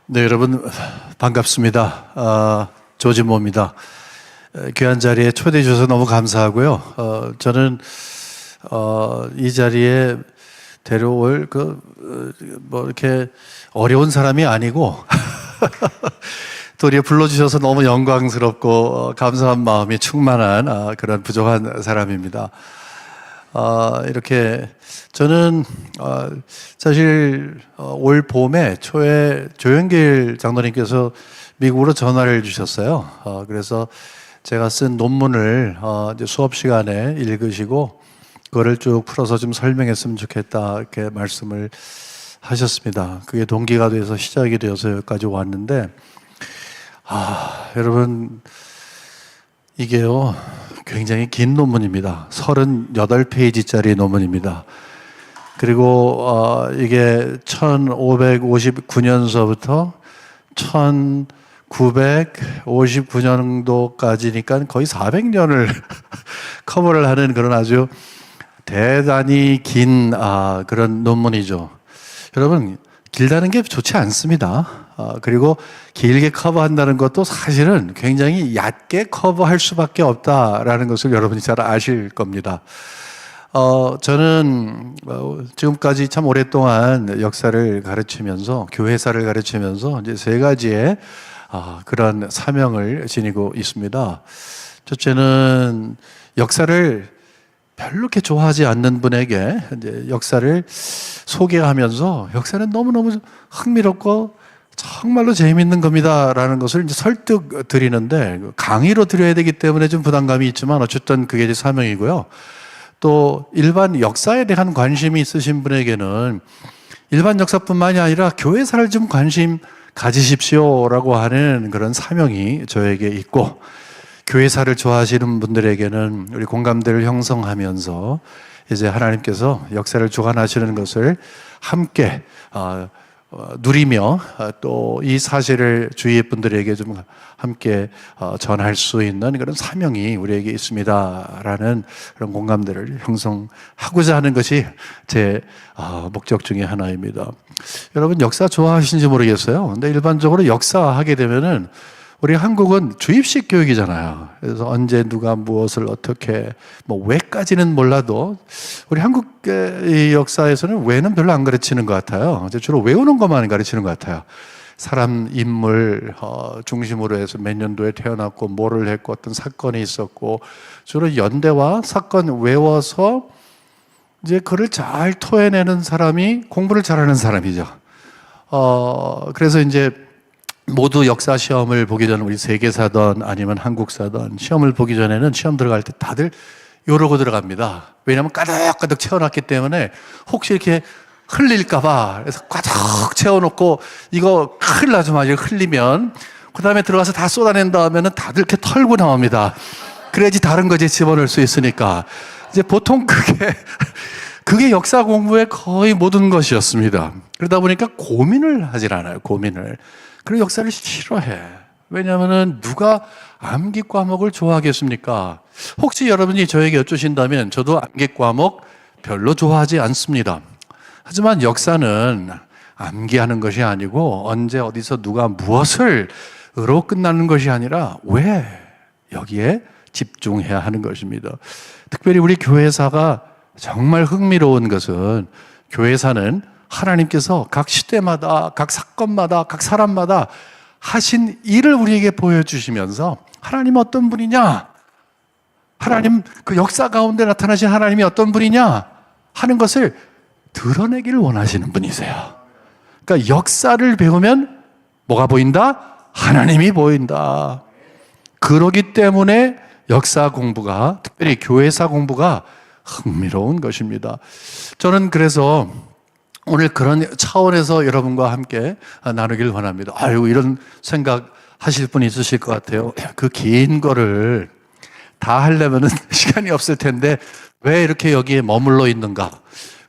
네, 여러분 반갑습니다. 조진모입니다. 귀한 자리에 초대해 주셔서 너무 감사하고요. 저는 이 자리에 데려올 뭐 이렇게 어려운 사람이 아니고 또 이렇게 불러주셔서 너무 영광스럽고 감사한 마음이 충만한 그런 부족한 사람입니다. 이렇게 저는 사실 올 봄에 초에 조영길 장로님께서 미국으로 전화를 주셨어요. 그래서 제가 쓴 논문을 이제 수업 시간에 읽으시고 그거를 쭉 풀어서 좀 설명했으면 좋겠다 이렇게 말씀을 하셨습니다. 그게 동기가 돼서 시작이 되어서 여기까지 왔는데 여러분 이게요 굉장히 긴 논문입니다. 38페이지짜리 논문입니다. 그리고 이게 1559년서부터 1959년도까지니까 거의 400년을 커버를 하는 그런 아주 대단히 긴 그런 논문이죠. 여러분 길다는 게 좋지 않습니다. 그리고 길게 커버한다는 것도 사실은 굉장히 얕게 커버할 수밖에 없다라는 것을 여러분이 잘 아실 겁니다. 저는 지금까지 참 오랫동안 역사를 가르치면서 교회사를 가르치면서 이제 세 가지의 그런 사명을 지니고 있습니다. 첫째는 역사를 별로 그렇게 좋아하지 않는 분에게 이제 역사를 소개하면서 역사는 너무너무 흥미롭고 정말로 재미있는 겁니다라는 것을 이제 설득 드리는데 강의로 드려야 되기 때문에 좀 부담감이 있지만 어쨌든 그게 이제 사명이고요. 또 일반 역사에 대한 관심이 있으신 분에게는 일반 역사뿐만이 아니라 교회사를 좀 관심 가지십시오라고 하는 그런 사명이 저에게 있고 교회사를 좋아하시는 분들에게는 우리 공감대를 형성하면서 이제 하나님께서 역사를 주관하시는 것을 함께 누리며 또 이 사실을 주위의 분들에게 좀 함께 전할 수 있는 그런 사명이 우리에게 있습니다라는 그런 공감대를 형성하고자 하는 것이 제 목적 중에 하나입니다. 여러분 역사 좋아하시는지 모르겠어요. 근데 일반적으로 역사하게 되면은 우리 한국은 주입식 교육이잖아요. 그래서 언제 누가 무엇을 어떻게 뭐 왜까지는 몰라도 우리 한국의 역사에서는 왜는 별로 안 가르치는 것 같아요. 주로 외우는 것만 가르치는 것 같아요. 사람 인물 중심으로 해서 몇 년도에 태어났고 뭐를 했고 어떤 사건이 있었고 주로 연대와 사건 외워서 이제 그를 잘 토해내는 사람이 공부를 잘하는 사람이죠. 그래서 이제 모두 역사 시험을 보기 전에 우리 세계사든 아니면 한국사든 시험을 보기 전에는 시험 들어갈 때 다들 이러고 들어갑니다. 왜냐하면 가득가득 채워놨기 때문에 혹시 이렇게 흘릴까봐 그래서 가득 채워놓고 이거 큰일 나죠. 만약에 흘리면 그 다음에 들어가서 다 쏟아낸 다음에는 다들 이렇게 털고 나옵니다. 그래야지 다른 거에 집어넣을 수 있으니까 이제 보통 그게 역사 공부의 거의 모든 것이었습니다. 그러다 보니까 고민을 하질 않아요. 고민을. 그리고 역사를 싫어해. 왜냐하면 누가 암기 과목을 좋아하겠습니까? 혹시 여러분이 저에게 여쭈신다면 저도 암기 과목 별로 좋아하지 않습니다. 하지만 역사는 암기하는 것이 아니고 언제 어디서 누가 무엇을 으로 끝나는 것이 아니라 왜 여기에 집중해야 하는 것입니다. 특별히 우리 교회사가 정말 흥미로운 것은 교회사는 하나님께서 각 시대마다 각 사건마다 각 사람마다 하신 일을 우리에게 보여주시면서 하나님 어떤 분이냐, 하나님 그 역사 가운데 나타나신 하나님이 어떤 분이냐 하는 것을 드러내기를 원하시는 분이세요. 그러니까 역사를 배우면 뭐가 보인다? 하나님이 보인다. 그러기 때문에 역사 공부가 특별히 교회사 공부가 흥미로운 것입니다. 저는 그래서 오늘 그런 차원에서 여러분과 함께 나누길 원합니다. 이런 생각 하실 분이 있으실 것 같아요. 그 긴 거를 다 하려면 시간이 없을 텐데 왜 이렇게 여기에 머물러 있는가?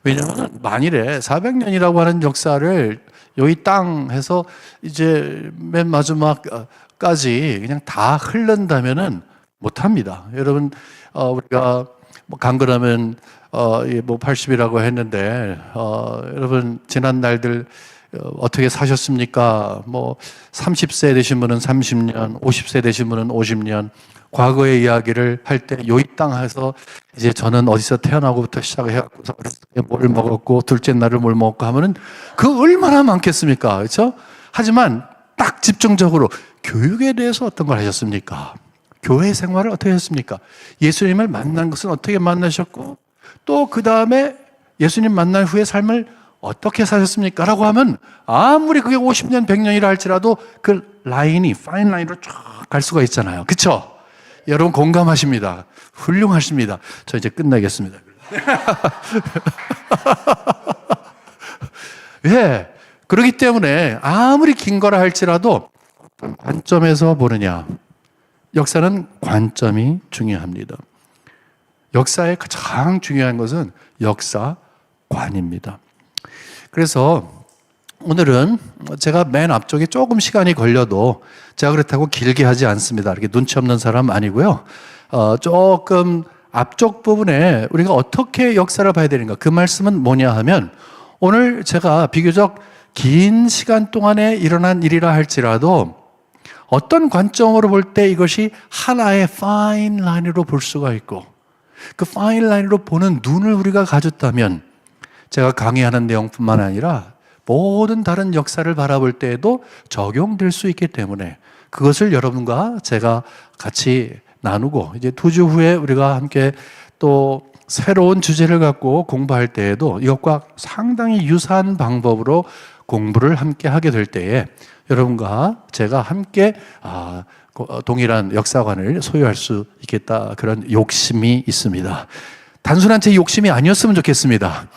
왜냐하면 만일에 400년이라고 하는 역사를 여기 땅 해서 이제 맨 마지막까지 그냥 다 흐른다면은 못합니다. 여러분, 우리가 간거라면 뭐 80이라고 했는데 여러분 지난 날들 어떻게 사셨습니까? 뭐 30세 되신 분은 30년, 50세 되신 분은 50년. 과거의 이야기를 할 때 요이 땅에서 이제 저는 어디서 태어나고부터 시작해갖고 뭘 먹었고 둘째 날을 뭘 먹고 하면은 그 얼마나 많겠습니까? 그렇죠? 하지만 딱 집중적으로 교육에 대해서 어떤 걸 하셨습니까? 교회 생활을 어떻게 했습니까? 예수님을 만난 것은 어떻게 만나셨고 또 그 다음에 예수님 만난 후의 삶을 어떻게 사셨습니까? 라고 하면 아무리 그게 50년, 100년이라 할지라도 그 라인이 파인 라인으로 쫙 갈 수가 있잖아요. 그렇죠? 여러분 공감하십니다. 훌륭하십니다. 저 이제 끝나겠습니다. 예. 그렇기 때문에 아무리 긴 거라 할지라도 관점에서 보느냐. 역사는 관점이 중요합니다. 역사의 가장 중요한 것은 역사관입니다. 그래서 오늘은 제가 맨 앞쪽에 조금 시간이 걸려도 제가 그렇다고 길게 하지 않습니다. 이렇게 눈치 없는 사람 아니고요. 조금 앞쪽 부분에 우리가 어떻게 역사를 봐야 되는가. 그 말씀은 뭐냐 하면 오늘 제가 비교적 긴 시간 동안에 일어난 일이라 할지라도 어떤 관점으로 볼 때 이것이 하나의 파인 라인으로 볼 수가 있고 그 파인 라인으로 보는 눈을 우리가 가졌다면 제가 강의하는 내용뿐만 아니라 모든 다른 역사를 바라볼 때에도 적용될 수 있기 때문에 그것을 여러분과 제가 같이 나누고 이제 2주 후에 우리가 함께 또 새로운 주제를 갖고 공부할 때에도 이것과 상당히 유사한 방법으로 공부를 함께 하게 될 때에 여러분과 제가 함께 동일한 역사관을 소유할 수 있겠다 그런 욕심이 있습니다. 단순한 제 욕심이 아니었으면 좋겠습니다.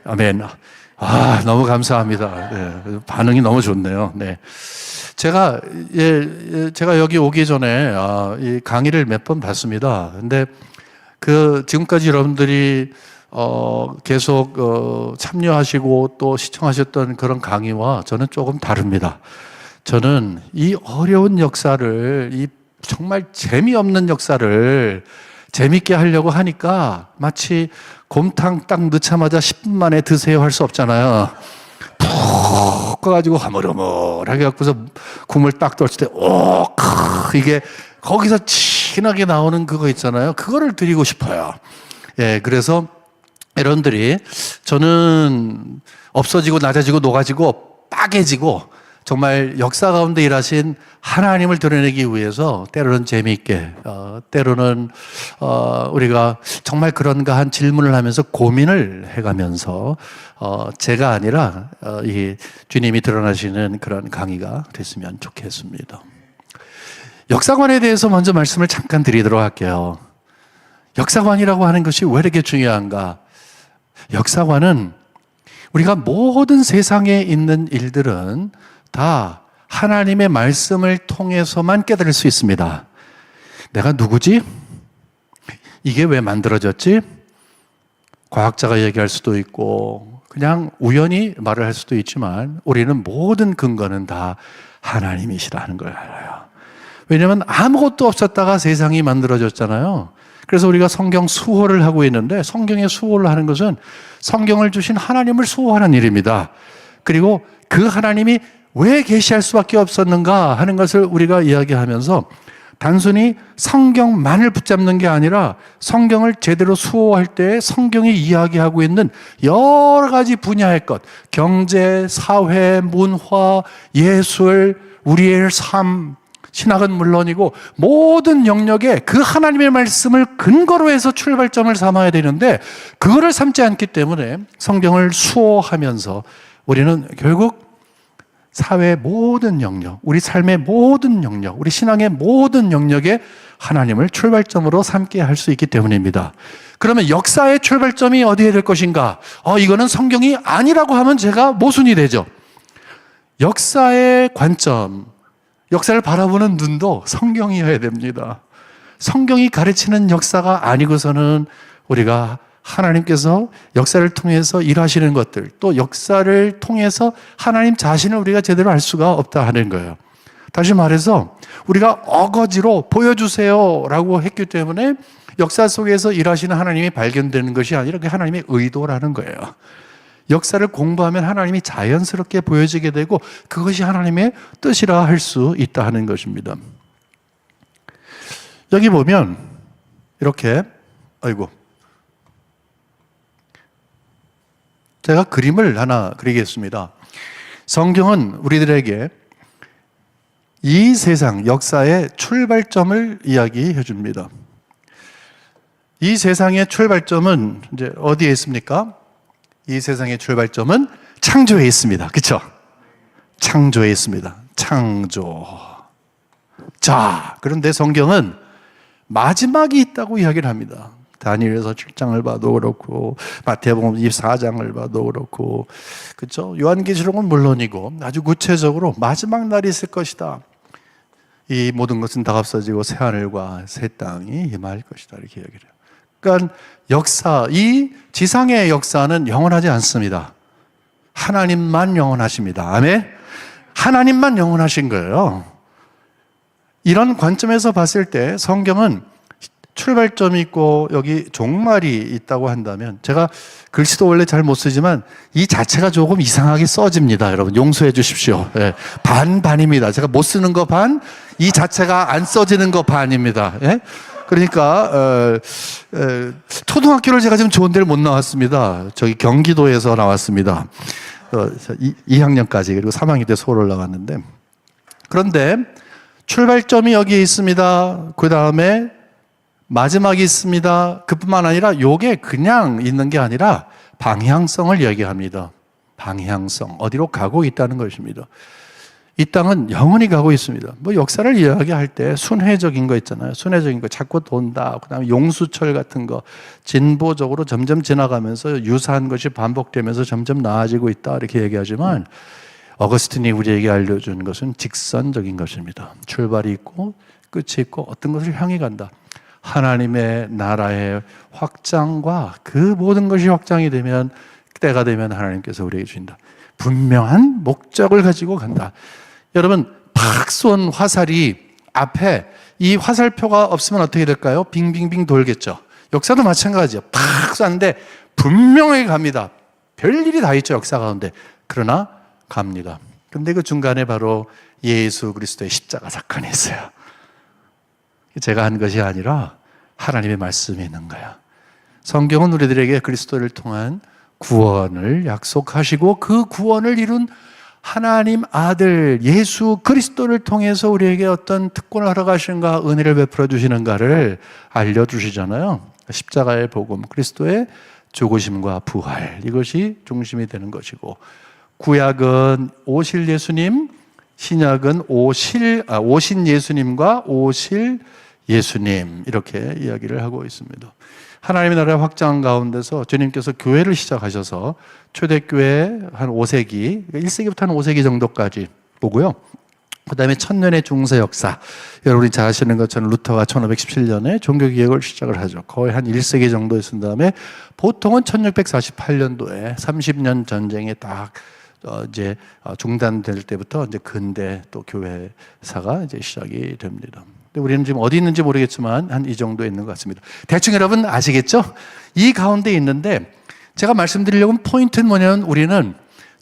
아멘. 너무 감사합니다. 네, 반응이 너무 좋네요. 네. 제가 여기 오기 전에 이 강의를 몇 번 봤습니다. 근데 지금까지 여러분들이 계속 참여하시고 또 시청하셨던 그런 강의와 저는 조금 다릅니다. 저는 이 어려운 역사를, 이 정말 재미없는 역사를 재밌게 하려고 하니까 마치 곰탕 딱 넣자마자 10분 만에 드세요 할 수 없잖아요. 푹 가가지고 허물허물하게 갖고서 국물 딱 떨칠 때, 이게 거기서 진하게 나오는 그거 있잖아요. 그거를 드리고 싶어요. 예, 그래서 여러분들이 저는 없어지고 낮아지고 녹아지고 빠개지고 정말 역사 가운데 일하신 하나님을 드러내기 위해서 때로는 재미있게 때로는 우리가 정말 그런가 한 질문을 하면서 고민을 해가면서 제가 아니라 이 주님이 드러나시는 그런 강의가 됐으면 좋겠습니다. 역사관에 대해서 먼저 말씀을 잠깐 드리도록 할게요. 역사관이라고 하는 것이 왜 이렇게 중요한가? 역사관은 우리가 모든 세상에 있는 일들은 다 하나님의 말씀을 통해서만 깨달을 수 있습니다. 내가 누구지? 이게 왜 만들어졌지? 과학자가 얘기할 수도 있고 그냥 우연히 말을 할 수도 있지만 우리는 모든 근거는 다 하나님이시라는 걸 알아요. 왜냐하면 아무것도 없었다가 세상이 만들어졌잖아요. 그래서 우리가 성경 수호를 하고 있는데 성경의 수호를 하는 것은 성경을 주신 하나님을 수호하는 일입니다. 그리고 그 하나님이 왜 계시할 수밖에 없었는가 하는 것을 우리가 이야기하면서 단순히 성경만을 붙잡는 게 아니라 성경을 제대로 수호할 때 성경이 이야기하고 있는 여러 가지 분야의 것, 경제, 사회, 문화, 예술, 우리의 삶, 신학은 물론이고 모든 영역에 그 하나님의 말씀을 근거로 해서 출발점을 삼아야 되는데 그거를 삼지 않기 때문에 성경을 수호하면서 우리는 결국 사회의 모든 영역, 우리 삶의 모든 영역, 우리 신앙의 모든 영역에 하나님을 출발점으로 삼게 할 수 있기 때문입니다. 그러면 역사의 출발점이 어디에 될 것인가? 이거는 성경이 아니라고 하면 제가 모순이 되죠. 역사의 관점, 역사를 바라보는 눈도 성경이어야 됩니다. 성경이 가르치는 역사가 아니고서는 우리가 하나님께서 역사를 통해서 일하시는 것들, 또 역사를 통해서 하나님 자신을 우리가 제대로 알 수가 없다 하는 거예요. 다시 말해서 우리가 어거지로 보여주세요 라고 했기 때문에 역사 속에서 일하시는 하나님이 발견되는 것이 아니라 그 하나님의 의도라는 거예요. 역사를 공부하면 하나님이 자연스럽게 보여지게 되고 그것이 하나님의 뜻이라 할 수 있다 하는 것입니다. 여기 보면 이렇게 제가 그림을 하나 그리겠습니다. 성경은 우리들에게 이 세상 역사의 출발점을 이야기해 줍니다. 이 세상의 출발점은 이제 어디에 있습니까? 이 세상의 출발점은 창조에 있습니다. 그렇죠? 창조에 있습니다. 창조. 자, 그런데 성경은 마지막이 있다고 이야기를 합니다. 다니엘서 7장을 봐도 그렇고 마태복음 24장을 봐도 그렇고 그렇죠? 요한계시록은 물론이고 아주 구체적으로 마지막 날이 있을 것이다. 이 모든 것은 다 없어지고 새 하늘과 새 땅이 임할 것이다 이렇게 이야기를 해요. 그러니까 역사, 이 지상의 역사는 영원하지 않습니다. 하나님만 영원하십니다. 아멘? 하나님만 영원하신 거예요. 이런 관점에서 봤을 때 성경은 출발점이 있고 여기 종말이 있다고 한다면, 제가 글씨도 원래 잘 못 쓰지만 이 자체가 조금 이상하게 써집니다. 여러분 용서해 주십시오. 예, 반입니다. 제가 못 쓰는 거 반, 이 자체가 안 써지는 거 반입니다. 예? 그러니까 초등학교를 제가 지금 좋은 데를 못 나왔습니다. 저기 경기도에서 나왔습니다. 2학년까지 그리고 3학년 때 서울 올라갔는데, 그런데 출발점이 여기에 있습니다. 그 다음에 마지막이 있습니다. 그뿐만 아니라 요게 그냥 있는 게 아니라 방향성을 이야기합니다. 방향성, 어디로 가고 있다는 것입니다. 이 땅은 영원히 가고 있습니다. 뭐 역사를 이야기할 때 순회적인 거 있잖아요. 순회적인 거 자꾸 돈다. 그다음에 용수철 같은 거 진보적으로 점점 지나가면서 유사한 것이 반복되면서 점점 나아지고 있다 이렇게 얘기하지만, 어거스틴이 우리에게 알려준 것은 직선적인 것입니다. 출발이 있고 끝이 있고 어떤 것을 향해 간다. 하나님의 나라의 확장과 그 모든 것이 확장이 되면, 때가 되면 하나님께서 우리에게 주신다. 분명한 목적을 가지고 간다. 여러분, 팍 쏜 화살이 앞에 이 화살표가 없으면 어떻게 될까요? 빙빙빙 돌겠죠. 역사도 마찬가지죠. 팍 쐈는데 분명하게 갑니다. 별일이 다 있죠, 역사 가운데. 그러나 갑니다. 근데 그 중간에 바로 예수 그리스도의 십자가 사건이 있어요. 제가 한 것이 아니라 하나님의 말씀이 있는 거야. 성경은 우리들에게 그리스도를 통한 구원을 약속하시고 그 구원을 이룬 하나님 아들 예수 그리스도를 통해서 우리에게 어떤 특권을 하러 가시는가, 은혜를 베풀어 주시는가를 알려주시잖아요. 십자가의 복음, 그리스도의 죽으심과 부활, 이것이 중심이 되는 것이고, 구약은 오실 예수님, 신약은 오신 예수님과 오실 예수님, 이렇게 이야기를 하고 있습니다. 하나님의 나라의 확장 가운데서 주님께서 교회를 시작하셔서 초대교회 한 5세기, 1세기부터 한 5세기 정도까지 보고요. 그 다음에 천년의 중세 역사, 여러분이 잘 아시는 것처럼 루터가 1517년에 종교개혁을 시작을 하죠. 거의 한 1세기 정도 있은 다음에 보통은 1648년도에 30년 전쟁에 딱 이제 중단될 때부터 이제 근대 또 교회사가 이제 시작이 됩니다. 근데 우리는 지금 어디 있는지 모르겠지만 한 이 정도에 있는 것 같습니다. 대충 여러분 아시겠죠? 이 가운데 있는데 제가 말씀드리려고 하는 포인트는 뭐냐면, 우리는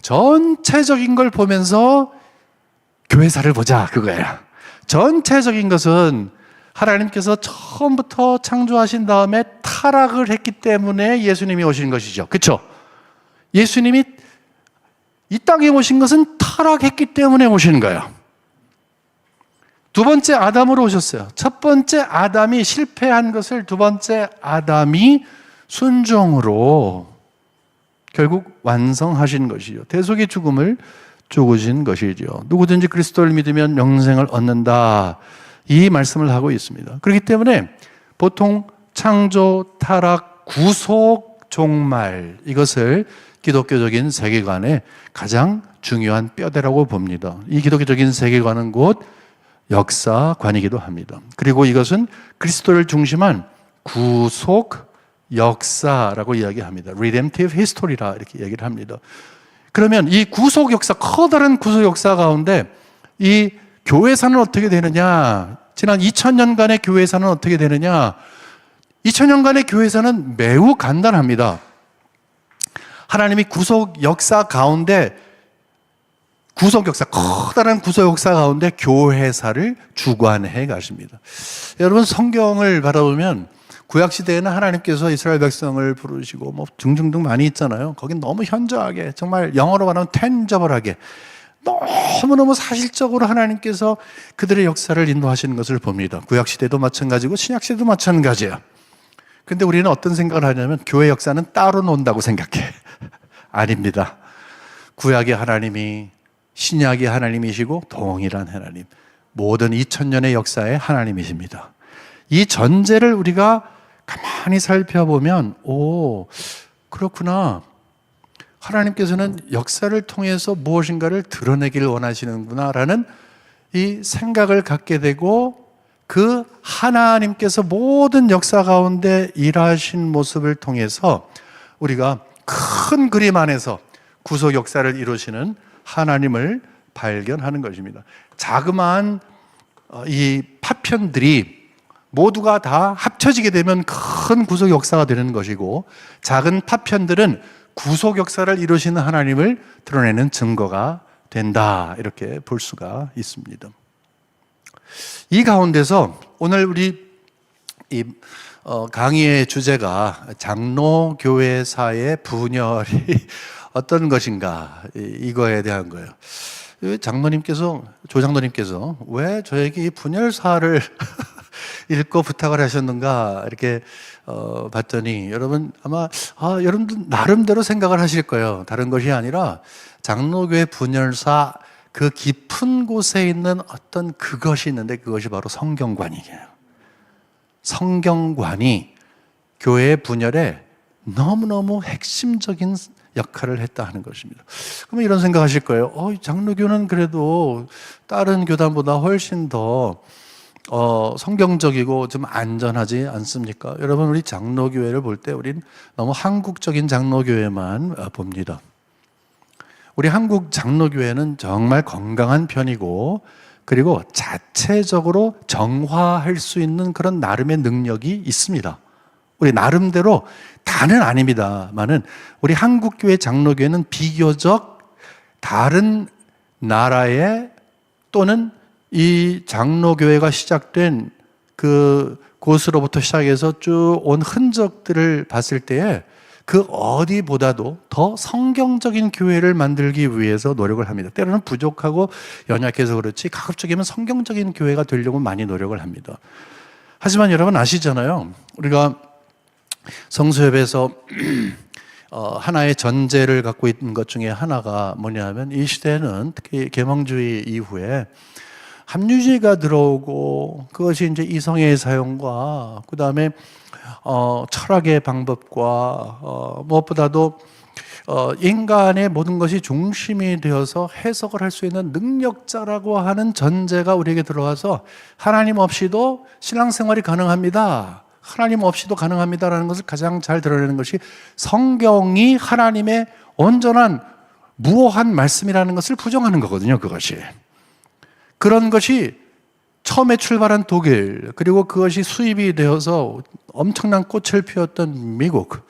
전체적인 걸 보면서 교회사를 보자, 그거예요. 전체적인 것은 하나님께서 처음부터 창조하신 다음에 타락을 했기 때문에 예수님이 오신 것이죠. 그렇죠? 예수님이 이 땅에 오신 것은 타락했기 때문에 오신 거예요. 두 번째 아담으로 오셨어요. 첫 번째 아담이 실패한 것을 두 번째 아담이 순종으로 결국 완성하신 것이죠. 대속의 죽음을 죽으신 것이죠. 누구든지 그리스도를 믿으면 영생을 얻는다, 이 말씀을 하고 있습니다. 그렇기 때문에 보통 창조, 타락, 구속, 종말, 이것을 기독교적인 세계관의 가장 중요한 뼈대라고 봅니다. 이 기독교적인 세계관은 곧 역사관이기도 합니다. 그리고 이것은 그리스도를 중심한 구속 역사라고 이야기합니다. Redemptive History라 이렇게 얘기를 합니다. 그러면 이 구속 역사, 커다란 구속 역사 가운데 이 교회사는 어떻게 되느냐? 지난 2000년간의 교회사는 어떻게 되느냐? 2000년간의 교회사는 매우 간단합니다. 하나님이 구속 역사 가운데, 커다란 구속 역사 가운데 교회사를 주관해 가십니다. 여러분, 성경을 바라보면 구약시대에는 하나님께서 이스라엘 백성을 부르시고 뭐 등등등 많이 있잖아요. 거긴 너무 현저하게, 정말 영어로 말하면 tangible-하게, 너무너무 사실적으로 하나님께서 그들의 역사를 인도하시는 것을 봅니다. 구약시대도 마찬가지고 신약시대도 마찬가지예요. 근데 우리는 어떤 생각을 하냐면 교회 역사는 따로 논다고 생각해. 아닙니다. 구약의 하나님이 신약의 하나님이시고 동일한 하나님, 모든 2000년의 역사의 하나님이십니다. 이 전제를 우리가 가만히 살펴보면, 오, 그렇구나, 하나님께서는 역사를 통해서 무엇인가를 드러내기를 원하시는구나라는 이 생각을 갖게 되고, 그 하나님께서 모든 역사 가운데 일하신 모습을 통해서 우리가 큰 그림 안에서 구속 역사를 이루시는 하나님을 발견하는 것입니다. 자그마한 이 파편들이 모두가 다 합쳐지게 되면 큰 구속 역사가 되는 것이고, 작은 파편들은 구속 역사를 이루시는 하나님을 드러내는 증거가 된다, 이렇게 볼 수가 있습니다. 이 가운데서 오늘 우리 이 강의의 주제가 장로교회사의 분열이 어떤 것인가, 이거에 대한 거예요. 조장로님께서 왜 저에게 이 분열사를 읽고 부탁을 하셨는가, 이렇게 봤더니, 여러분 아마 여러분들 나름대로 생각을 하실 거예요. 다른 것이 아니라 장로교회 분열사 그 깊은 곳에 있는 어떤 그것이 있는데, 그것이 바로 성경관이에요. 성경관이 교회의 분열에 너무너무 핵심적인 역할을 했다 하는 것입니다. 그러면 이런 생각하실 거예요. 장로교는 그래도 다른 교단보다 훨씬 더 성경적이고 좀 안전하지 않습니까? 여러분, 우리 장로교회를 볼 때 우린 너무 한국적인 장로교회만 봅니다. 우리 한국 장로교회는 정말 건강한 편이고, 그리고 자체적으로 정화할 수 있는 그런 나름의 능력이 있습니다. 우리 나름대로, 다는 아닙니다만은 우리 한국교회 장로교회는 비교적 다른 나라의, 또는 이 장로교회가 시작된 그 곳으로부터 시작해서 쭉 온 흔적들을 봤을 때에 그 어디보다도 더 성경적인 교회를 만들기 위해서 노력을 합니다. 때로는 부족하고 연약해서 그렇지 가급적이면 성경적인 교회가 되려고 많이 노력을 합니다. 하지만 여러분 아시잖아요. 우리가 성수협에서 하나의 전제를 갖고 있는 것 중에 하나가 뭐냐면, 이 시대는 특히 계몽주의 이후에 합리주의가 들어오고, 그것이 이제 이성의 사용과 그 다음에 철학의 방법과 무엇보다도 인간의 모든 것이 중심이 되어서 해석을 할 수 있는 능력자라고 하는 전제가 우리에게 들어와서 하나님 없이도 신앙생활이 가능합니다, 하나님 없이도 가능합니다라는 것을 가장 잘 드러내는 것이 성경이 하나님의 온전한 무오한 말씀이라는 것을 부정하는 거거든요. 그것이, 그런 것이 처음에 출발한 독일, 그리고 그것이 수입이 되어서 엄청난 꽃을 피웠던 미국,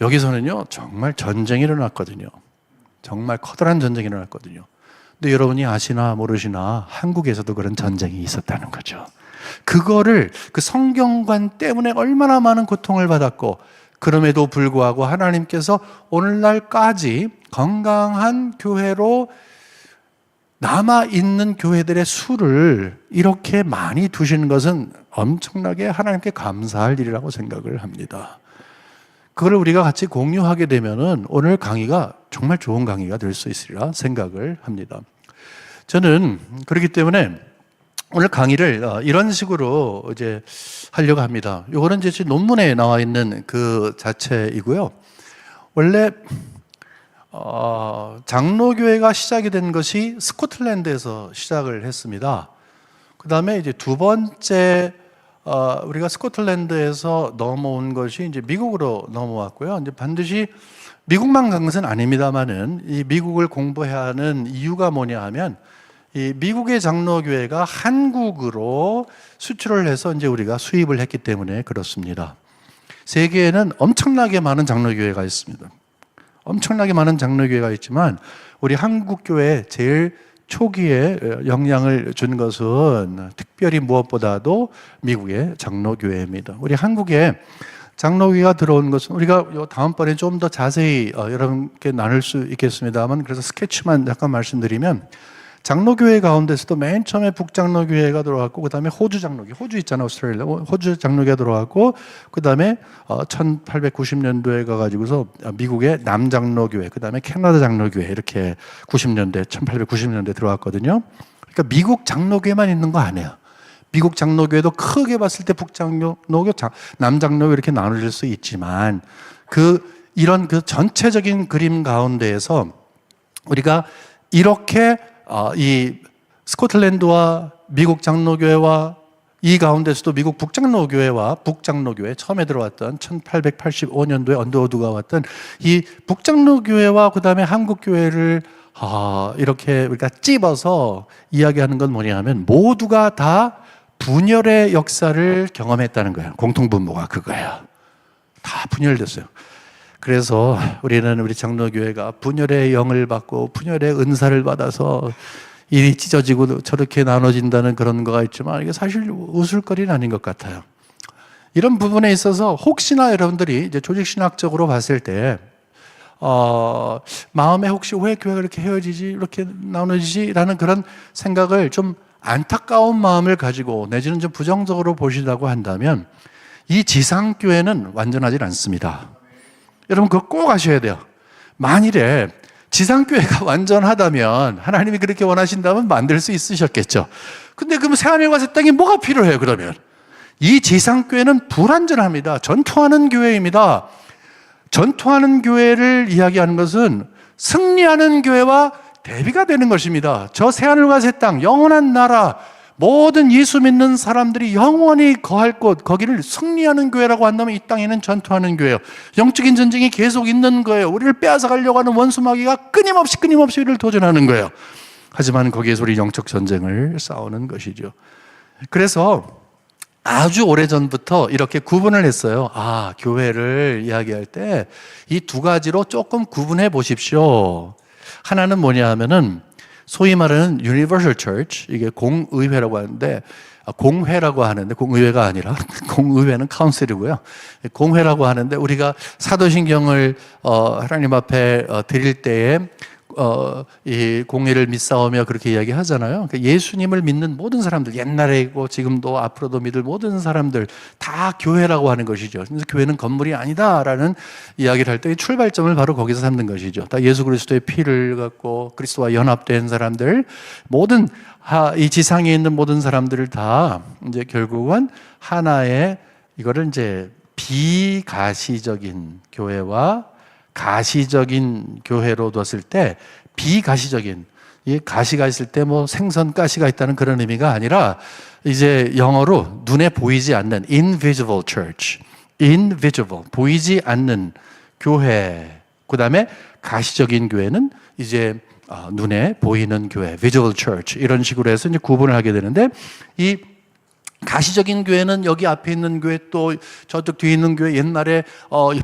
여기서는요 정말 전쟁이 일어났거든요. 정말 커다란 전쟁이 일어났거든요. 근데 여러분이 아시나 모르시나 한국에서도 그런 전쟁이 있었다는 거죠. 그거를, 그 성경관 때문에 얼마나 많은 고통을 받았고, 그럼에도 불구하고 하나님께서 오늘날까지 건강한 교회로 남아있는 교회들의 수를 이렇게 많이 두시는 것은 엄청나게 하나님께 감사할 일이라고 생각을 합니다. 그걸 우리가 같이 공유하게 되면은 오늘 강의가 정말 좋은 강의가 될 수 있으리라 생각을 합니다. 저는 그렇기 때문에 오늘 강의를 이런 식으로 이제 하려고 합니다. 이거는 이제 논문에 나와 있는 그 자체이고요. 원래 장로교회가 시작이 된 것이 스코틀랜드에서 시작을 했습니다. 그 다음에 이제 두 번째 우리가 스코틀랜드에서 넘어온 것이 이제 미국으로 넘어왔고요. 이제 반드시 미국만 간 것은 아닙니다만은 이 미국을 공부해야 하는 이유가 뭐냐 하면, 이 미국의 장로교회가 한국으로 수출을 해서 이제 우리가 수입을 했기 때문에 그렇습니다. 세계에는 엄청나게 많은 장로교회가 있습니다. 엄청나게 많은 장로교회가 있지만 우리 한국 교회 제일 초기에 영향을 준 것은 특별히 무엇보다도 미국의 장로교회입니다. 우리 한국에 장로교회가 들어온 것은 우리가 다음번에 좀 더 자세히 여러분께 나눌 수 있겠습니다만, 그래서 스케치만 잠깐 말씀드리면, 장로교회 가운데서도 맨 처음에 북장로교회가 들어왔고, 그 다음에 호주 장로교회, 호주 있잖아요, 오스트레일리아. 호주 장로교회가 들어왔고, 그 다음에 1890년도에 가가지고서 미국의 남장로교회, 그 다음에 캐나다 장로교회, 이렇게 1890년대 들어왔거든요. 그러니까 미국 장로교회만 있는 거 아니에요. 미국 장로교회도 크게 봤을 때 북장로교, 남장로교 이렇게 나눌 수 있지만, 이런 전체적인 그림 가운데에서 우리가 이렇게 이 스코틀랜드와 미국 장로교회와 이 가운데서도 미국 북장로교회와 북장로교회, 처음에 들어왔던 1885년도에 언더우드가 왔던 이 북장로교회와 그 다음에 한국교회를 이렇게 우리가 찝어서 이야기하는 건 뭐냐면, 모두가 다 분열의 역사를 경험했다는 거예요. 공통분모가 그거예요. 다 분열됐어요. 그래서 우리는 우리 장로교회가 분열의 영을 받고 분열의 은사를 받아서 일이 찢어지고 저렇게 나눠진다는 그런 거가 있지만, 이게 사실 웃을거리는 아닌 것 같아요. 이런 부분에 있어서 혹시나 여러분들이 이제 조직신학적으로 봤을 때 마음에 혹시 왜 교회가 이렇게 헤어지지, 이렇게 나눠지지라는 그런 생각을, 좀 안타까운 마음을 가지고 내지는 좀 부정적으로 보시다고 한다면, 이 지상교회는 완전하지 않습니다. 여러분 그거 꼭 아셔야 돼요. 만일에 지상교회가 완전하다면, 하나님이 그렇게 원하신다면 만들 수 있으셨겠죠. 근데 그럼 새하늘과 새 땅이 뭐가 필요해요? 그러면 이 지상교회는 불완전합니다. 전투하는 교회입니다. 전투하는 교회를 이야기하는 것은 승리하는 교회와 대비가 되는 것입니다. 저 새하늘과 새 땅, 영원한 나라, 모든 예수 믿는 사람들이 영원히 거할 곳, 거기를 승리하는 교회라고 한다면 이 땅에는 전투하는 교회예요. 영적인 전쟁이 계속 있는 거예요. 우리를 빼앗아 가려고 하는 원수 마귀가 끊임없이 우리를 도전하는 거예요. 하지만 거기에서 우리 영적 전쟁을 싸우는 것이죠. 그래서 아주 오래전부터 이렇게 구분을 했어요. 교회를 이야기할 때 이 두 가지로 조금 구분해 보십시오. 하나는 뭐냐 하면은 소위 말하는 Universal Church, 이게 공의회라고 하는데, 공회라고 하는데, 공의회가 아니라 공의회는 카운슬이고요. 공회라고 하는데, 우리가 사도신경을 하나님 앞에 드릴 때에 이 공의를 믿사오며 그렇게 이야기하잖아요. 그러니까 예수님을 믿는 모든 사람들, 옛날에고 지금도 앞으로도 믿을 모든 사람들 다 교회라고 하는 것이죠. 그래서 교회는 건물이 아니다라는 이야기를 할 때 출발점을 바로 거기서 삼는 것이죠. 다 예수 그리스도의 피를 갖고 그리스도와 연합된 사람들, 모든 이 지상에 있는 모든 사람들을 다 이제 결국은 하나의, 이거를 이제 비가시적인 교회와 가시적인 교회로 뒀을 때, 비가시적인, 이 가시가 있을 때 뭐 생선 가시가 있다는 그런 의미가 아니라, 이제 영어로 눈에 보이지 않는 invisible church, invisible, 보이지 않는 교회. 그 다음에 가시적인 교회는 이제 눈에 보이는 교회, visible church, 이런 식으로 해서 이제 구분을 하게 되는데, 이 가시적인 교회는 여기 앞에 있는 교회, 또 저쪽 뒤에 있는 교회, 옛날에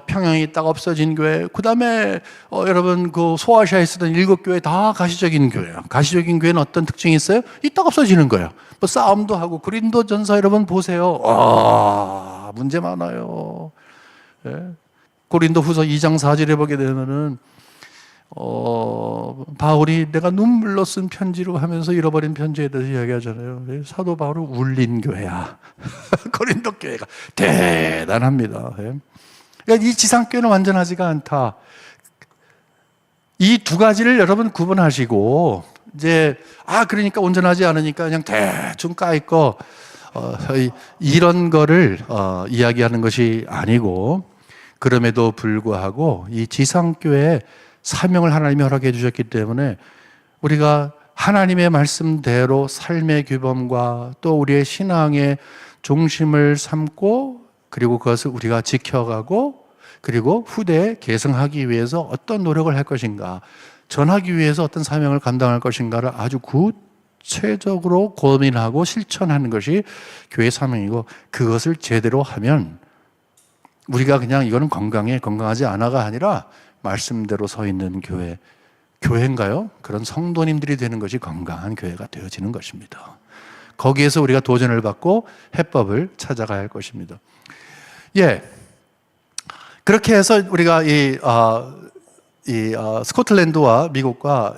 평양에 있다가 없어진 교회, 그 다음에 여러분 그 소아시아에 쓰던 7교회 다 가시적인 교회예요. 가시적인 교회는 어떤 특징이 있어요? 이따가 없어지는 거예요. 뭐 싸움도 하고. 고린도 전서 여러분 보세요. 문제 많아요. 예. 고린도 후서 2장 4절에 보게 되면은 바울이 내가 눈물로 쓴 편지로 하면서 잃어버린 편지에 대해서 이야기하잖아요. 사도 바울은 울린 교회야. 고린도 교회가 대단합니다. 그러니까 이 지상교회는 완전하지가 않다. 이 두 가지를 여러분 구분하시고, 이제 그러니까 온전하지 않으니까 그냥 대충 까있고 이런 거를 이야기하는 것이 아니고, 그럼에도 불구하고 이 지상교회에 사명을 하나님이 허락해 주셨기 때문에 우리가 하나님의 말씀대로 삶의 규범과 또 우리의 신앙의 중심을 삼고, 그리고 그것을 우리가 지켜가고, 그리고 후대에 계승하기 위해서 어떤 노력을 할 것인가, 전하기 위해서 어떤 사명을 감당할 것인가를 아주 구체적으로 고민하고 실천하는 것이 교회 사명이고, 그것을 제대로 하면 우리가 그냥 이거는 건강해, 건강하지 않아가 아니라 말씀대로 서 있는 교회, 교회인가요? 그런 성도님들이 되는 것이 건강한 교회가 되어지는 것입니다. 거기에서 우리가 도전을 받고 해법을 찾아가야 할 것입니다. 예, 그렇게 해서 우리가 스코틀랜드와 미국과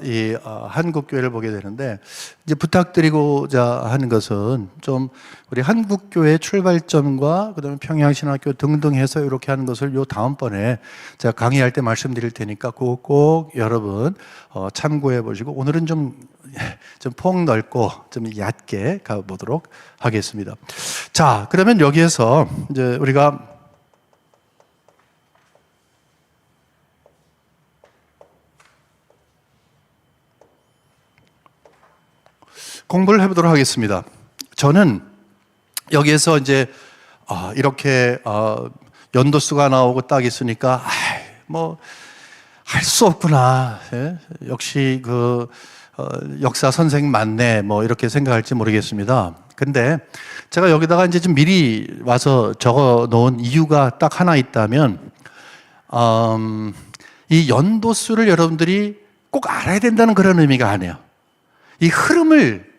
한국 교회를 보게 되는데, 이제 부탁드리고자 하는 것은 좀 우리 한국 교회 출발점과 그다음에 평양신학교 등등 해서 이렇게 하는 것을 요 다음번에 제가 강의할 때 말씀드릴 테니까 그거 꼭 여러분 참고해 보시고, 오늘은 좀 폭넓고 좀 얕게 가보도록 하겠습니다. 자, 그러면 여기에서 이제 우리가 공부를 해보도록 하겠습니다. 저는 여기에서 이제 이렇게 연도수가 나오고 딱 있으니까 뭐 할 수 없구나. 예? 역시 그 역사 선생 맞네. 뭐 이렇게 생각할지 모르겠습니다. 근데 제가 여기다가 이제 좀 미리 와서 적어 놓은 이유가 딱 하나 있다면, 이 연도수를 여러분들이 꼭 알아야 된다는 그런 의미가 아니에요. 이 흐름을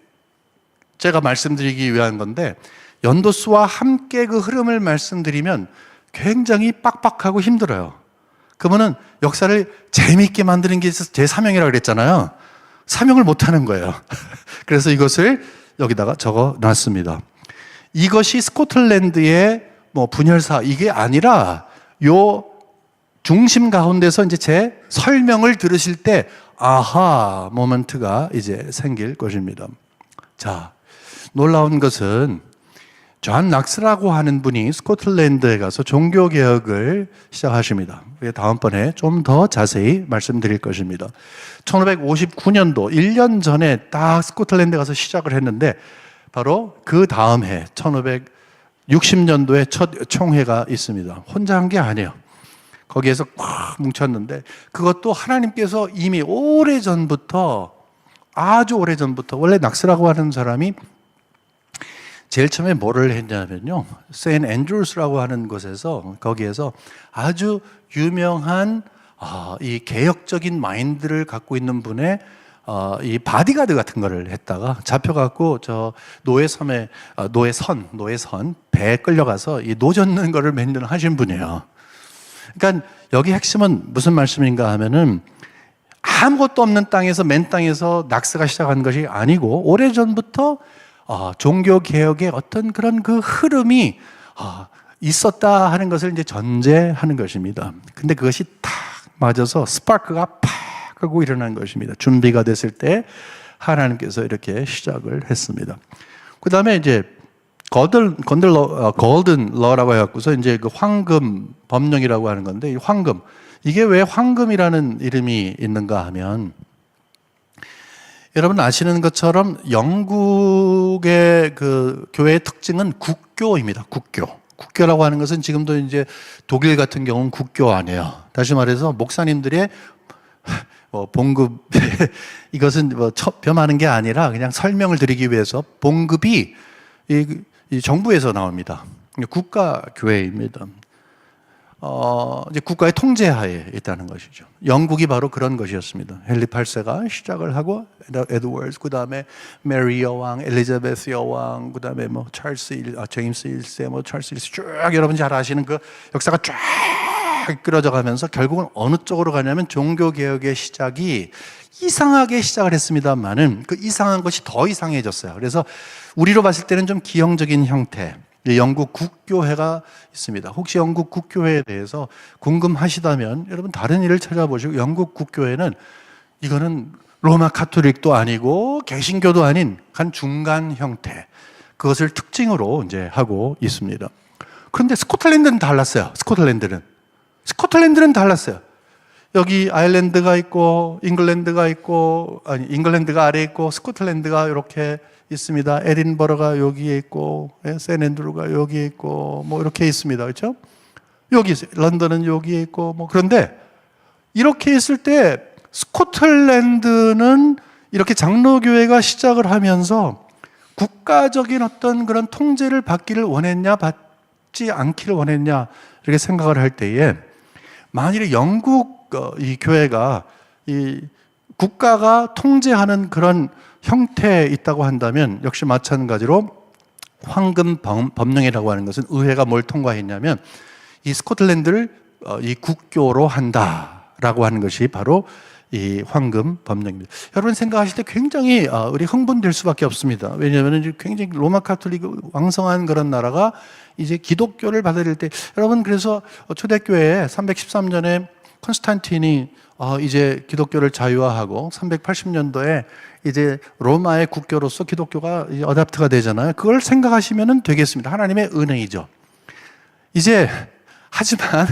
제가 말씀드리기 위한 건데, 연도수와 함께 그 흐름을 말씀드리면 굉장히 빡빡하고 힘들어요. 그러면은 역사를 재미있게 만드는 게 제 사명이라고 그랬잖아요. 사명을 못하는 거예요. 그래서 이것을 여기다가 적어 놨습니다. 이것이 스코틀랜드의 뭐 분열사, 이게 아니라 요 중심 가운데서 이제 제 설명을 들으실 때 아하 모멘트가 이제 생길 것입니다. 자, 놀라운 것은 존 낙스라고 하는 분이 스코틀랜드에 가서 종교개혁을 시작하십니다. 다음번에 좀 더 자세히 말씀드릴 것입니다. 1559년도 1년 전에 딱 스코틀랜드에 가서 시작을 했는데, 바로 그 다음 해 1560년도에 첫 총회가 있습니다. 혼자 한 게 아니에요. 거기에서 꽉 뭉쳤는데, 그것도 하나님께서 이미 오래전부터, 아주 오래전부터, 원래 낙스라고 하는 사람이 제일 처음에 뭐를 했냐면요, 세인 앤드루스라고 하는 곳에서, 거기에서 아주 유명한 이 개혁적인 마인드를 갖고 있는 분의 이 바디가드 같은 거를 했다가 잡혀갖고 저 노예섬에 노예선 배에 끌려가서 이 노젓는 거를 몇 년 하신 분이에요. 그러니까 여기 핵심은 무슨 말씀인가 하면은, 아무것도 없는 땅에서, 맨 땅에서 낙스가 시작한 것이 아니고, 오래전부터 종교 개혁의 어떤 그런 그 흐름이 있었다 하는 것을 이제 전제하는 것입니다. 근데 그것이 탁 맞아서 스파크가 팍 하고 일어난 것입니다. 준비가 됐을 때 하나님께서 이렇게 시작을 했습니다. 그 다음에 이제 골든 러라고 해갖고서 이제 그 황금 법령이라고 하는 건데, 이 황금, 이게 왜 황금이라는 이름이 있는가 하면, 여러분 아시는 것처럼 영국의 그 교회의 특징은 국교입니다. 국교라고 하는 것은 지금도 이제 독일 같은 경우는 국교 아니에요. 다시 말해서 목사님들의 봉급, 이것은 뭐 첩렴하는 게 아니라 그냥 설명을 드리기 위해서, 봉급이 이 정부에서 나옵니다. 국가교회입니다. 이제 국가의 통제하에 있다는 것이죠. 영국이 바로 그런 것이었습니다. 헨리 8세가 시작을 하고, 에드워드, 그 다음에 메리 여왕, 엘리자베스 여왕, 그 다음에 뭐 제임스 1세, 뭐 찰스 1세, 쭉 여러분 잘 아시는 그 역사가 쫙 끌어져 가면서 결국은 어느 쪽으로 가냐면 종교개혁의 시작이 이상하게 시작을 했습니다만은, 그 이상한 것이 더 이상해졌어요. 그래서 우리로 봤을 때는 좀 기형적인 형태, 영국 국교회가 있습니다. 혹시 영국 국교회에 대해서 궁금하시다면 여러분 다른 일을 찾아보시고, 영국 국교회는 이거는 로마 카톨릭도 아니고 개신교도 아닌 한 중간 형태, 그것을 특징으로 이제 하고 있습니다. 그런데 스코틀랜드는 달랐어요. 스코틀랜드는 달랐어요. 여기 아일랜드가 있고, 잉글랜드가 있고, 잉글랜드가 아래에 있고, 스코틀랜드가 이렇게 있습니다. 에딘버러가 여기에 있고, 샌 앤드루가 여기에 있고, 뭐 이렇게 있습니다. 그렇죠? 여기 런던은 여기에 있고, 뭐 그런데 이렇게 있을 때 스코틀랜드는 이렇게 장로교회가 시작을 하면서 국가적인 어떤 그런 통제를 받기를 원했냐, 받지 않기를 원했냐, 이렇게 생각을 할 때에 만일에 영국 이 교회가 이 국가가 통제하는 그런 형태에 있다고 한다면 역시 마찬가지로 황금 법령이라고 하는 것은 의회가 뭘 통과했냐면 이 스코틀랜드를 이 국교로 한다라고 하는 것이 바로 이 황금 법령입니다. 여러분 생각하실 때 굉장히 우리 흥분될 수밖에 없습니다. 왜냐하면 굉장히 로마 카톨릭 왕성한 그런 나라가 이제 기독교를 받아들일 때 여러분 그래서 초대교회에 313년에 콘스탄틴이 이제 기독교를 자유화하고 380년도에 이제 로마의 국교로서 기독교가 어답트가 되잖아요. 그걸 생각하시면 되겠습니다. 하나님의 은혜이죠. 이제 하지만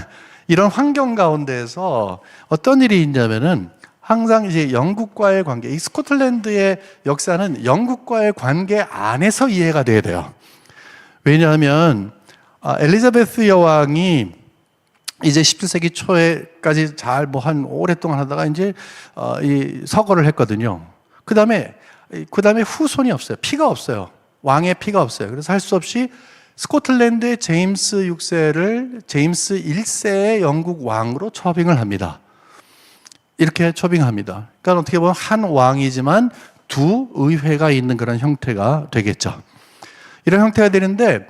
이런 환경 가운데에서 어떤 일이 있냐면은 항상 이제 영국과의 관계, 이 스코틀랜드의 역사는 영국과의 관계 안에서 이해가 돼야 돼요. 왜냐하면 엘리자베스 여왕이 이제 17세기 초에까지 잘 뭐 한 오랫동안 하다가 이제 이 서거를 했거든요. 그다음에 후손이 없어요. 피가 없어요. 왕의 피가 없어요. 그래서 할 수 없이 스코틀랜드의 제임스 6세를 제임스 1세의 영국 왕으로 초빙을 합니다. 이렇게 초빙합니다. 그러니까 어떻게 보면 한 왕이지만 두 의회가 있는 그런 형태가 되겠죠. 이런 형태가 되는데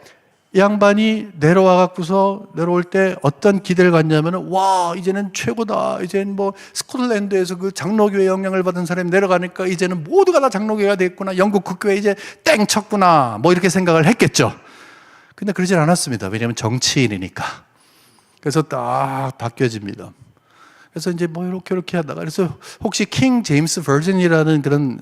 이 양반이 내려올 때 어떤 기대를 갖냐면은 와 이제는 최고다. 이제는 뭐 스코틀랜드에서 그 장로교회 영향을 받은 사람이 내려가니까 이제는 모두가 다 장로교회가 됐구나. 영국 국교회 이제 땡 쳤구나. 뭐 이렇게 생각을 했겠죠. 근데 그러진 않았습니다. 왜냐하면 정치인이니까. 그래서 딱 바뀌어집니다. 그래서 이제 뭐 이렇게 하다가 그래서 혹시 킹 제임스 버전이라는 그런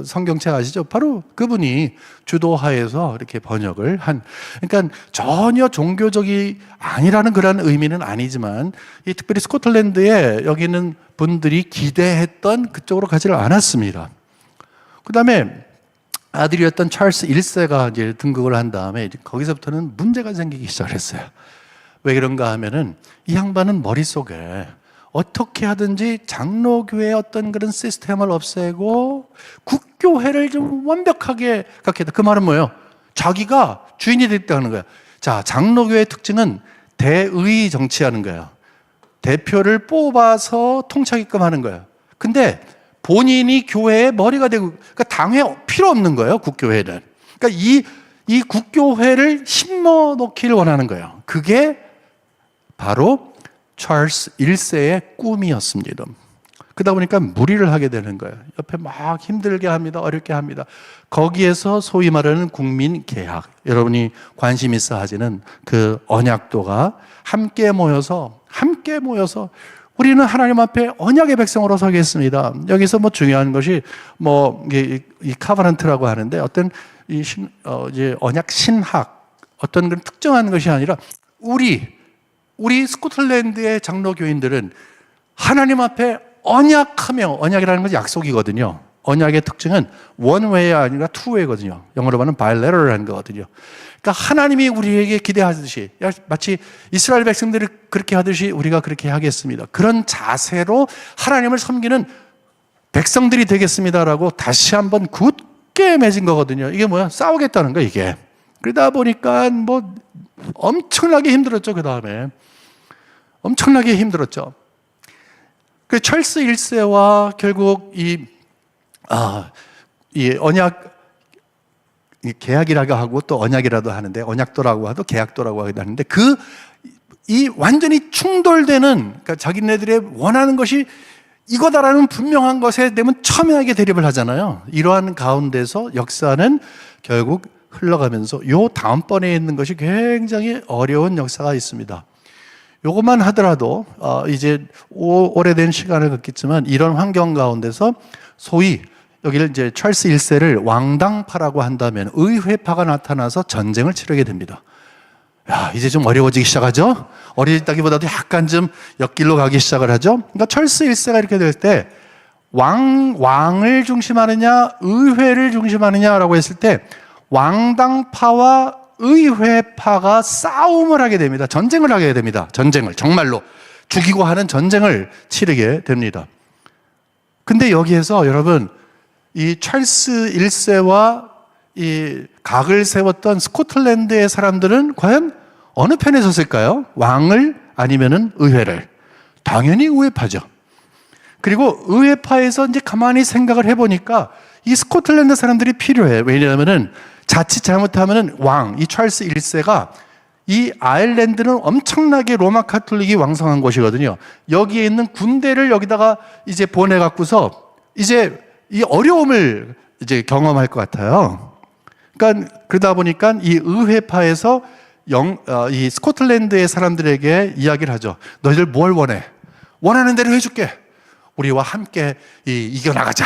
성경책 아시죠? 바로 그분이 주도하에서 이렇게 번역을 한. 그러니까 전혀 종교적이 아니라는 그런 의미는 아니지만 이 특별히 스코틀랜드에 여기 있는 분들이 기대했던 그쪽으로 가지를 않았습니다. 그 다음에 아들이었던 찰스 1세가 이제 등극을 한 다음에 이제 거기서부터는 문제가 생기기 시작했어요. 왜 그런가 하면은 이 양반은 머릿속에 어떻게 하든지 장로교회의 어떤 그런 시스템을 없애고 국교회를 좀 완벽하게 갖게 했다. 그 말은 뭐예요? 자기가 주인이 됐다는 거예요. 자, 장로교회의 특징은 대의 정치하는 거예요. 대표를 뽑아서 통치하게끔 하는 거예요. 근데 본인이 교회의 머리가 되고, 그러니까 당회 필요 없는 거예요, 국교회는. 그러니까 이 국교회를 심어 놓기를 원하는 거예요. 그게 바로 찰스 1세의 꿈이었습니다. 그러다 보니까 무리를 하게 되는 거예요. 옆에 막 힘들게 합니다. 어렵게 합니다. 거기에서 소위 말하는 국민개혁, 여러분이 관심 있어 하시는 그 언약도가 함께 모여서 우리는 하나님 앞에 언약의 백성으로 서겠습니다. 여기서 뭐 중요한 것이 뭐 이 카바넌트라고 하는데 어떤 이제 언약 신학 어떤 그런 특정한 것이 아니라 우리 스코틀랜드의 장로교인들은 하나님 앞에 언약하며, 언약이라는 것은 약속이거든요. 언약의 특징은 one way가 아니라 two way거든요. 영어로 말하면 bilateral한 거거든요. 그러니까 하나님이 우리에게 기대하듯이 마치 이스라엘 백성들이 그렇게 하듯이 우리가 그렇게 하겠습니다. 그런 자세로 하나님을 섬기는 백성들이 되겠습니다라고 다시 한번 굳게 맺은 거거든요. 이게 뭐야? 싸우겠다는 거야, 이게. 그러다 보니까 뭐 엄청나게 힘들었죠, 그 다음에. 엄청나게 힘들었죠. 그 찰스 1세와 결국 이 언약, 계약이라고 하고 또 언약이라도 하는데, 언약도라고 하도 계약도라고 하기도 하는데, 이 완전히 충돌되는, 그러니까 자기네들의 원하는 것이 이거다라는 분명한 것에 되면 첨예하게 대립을 하잖아요. 이러한 가운데서 역사는 결국 흘러가면서 요 다음번에 있는 것이 굉장히 어려운 역사가 있습니다. 요것만 하더라도 이제 오래된 시간을 갖겠지만 이런 환경 가운데서 소위 여기를 이제 찰스 1세를 왕당파라고 한다면 의회파가 나타나서 전쟁을 치르게 됩니다. 야, 이제 좀 어려워지기 시작하죠? 어려졌다기보다도 약간 좀 옆길로 가기 시작을 하죠? 그러니까 찰스 1세가 이렇게 될 때 왕을 중심하느냐, 의회를 중심하느냐라고 했을 때 왕당파와 의회파가 싸움을 하게 됩니다. 전쟁을 하게 됩니다. 전쟁을, 정말로 죽이고 하는 전쟁을 치르게 됩니다. 근데 여기에서 여러분, 이 찰스 1세와 이 각을 세웠던 스코틀랜드의 사람들은 과연 어느 편에 섰을까요? 왕을 아니면은 의회를? 당연히 의회파죠. 그리고 의회파에서 이제 가만히 생각을 해보니까 이 스코틀랜드 사람들이 필요해. 왜냐하면은 자칫 잘못하면은 이 찰스 1세가 이 아일랜드는 엄청나게 로마 카톨릭이 왕성한 곳이거든요. 여기에 있는 군대를 여기다가 이제 보내갖고서 이제 이 어려움을 이제 경험할 것 같아요. 그러니까 그러다 보니까 이 의회파에서 이 스코틀랜드의 사람들에게 이야기를 하죠. 너희들 뭘 원해? 원하는 대로 해줄게. 우리와 함께 이겨나가자.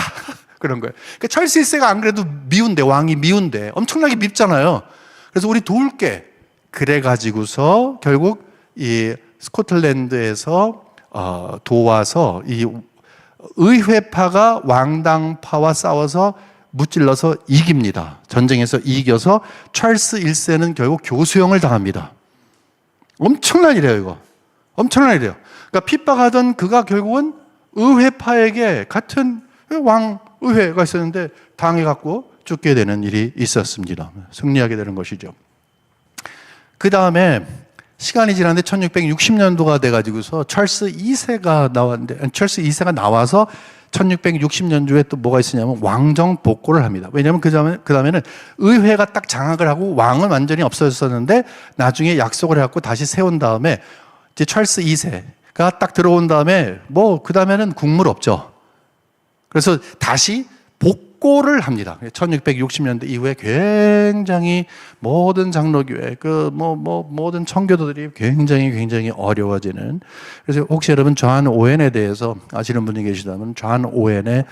그런 거예요. 그러니까 찰스 1세가 안 그래도 미운데, 왕이 미운데, 엄청나게 밉잖아요. 그래서 우리 도울게. 그래가지고서 결국 이 스코틀랜드에서 도와서 이 의회파가 왕당파와 싸워서 무찔러서 이깁니다. 전쟁에서 이겨서 찰스 1세는 결국 교수형을 당합니다. 엄청난 일이에요, 이거. 엄청난 일이에요. 그러니까 핍박하던 그가 결국은 의회파에게 같은 왕의회가 있었는데 당해갖고 죽게 되는 일이 있었습니다. 승리하게 되는 것이죠. 그 다음에 시간이 지났는데 1660년도가 돼가지고서 찰스 2세가 나왔는데, 찰스 2세가 나와서 1660년도에 또 뭐가 있었냐면 왕정 복고를 합니다. 왜냐하면 그 다음에는 의회가 딱 장악을 하고 왕은 완전히 없어졌었는데 나중에 약속을 해갖고 다시 세운 다음에 이제 찰스 2세가 딱 들어온 다음에 그 다음에는 국물 없죠. 그래서 다시 복고를 합니다. 1660년대 이후에 굉장히 모든 장로교회, 모든 청교도들이 굉장히 어려워지는. 그래서 혹시 여러분 존 오웬에 대해서 아시는 분이 계시다면 존 오웬의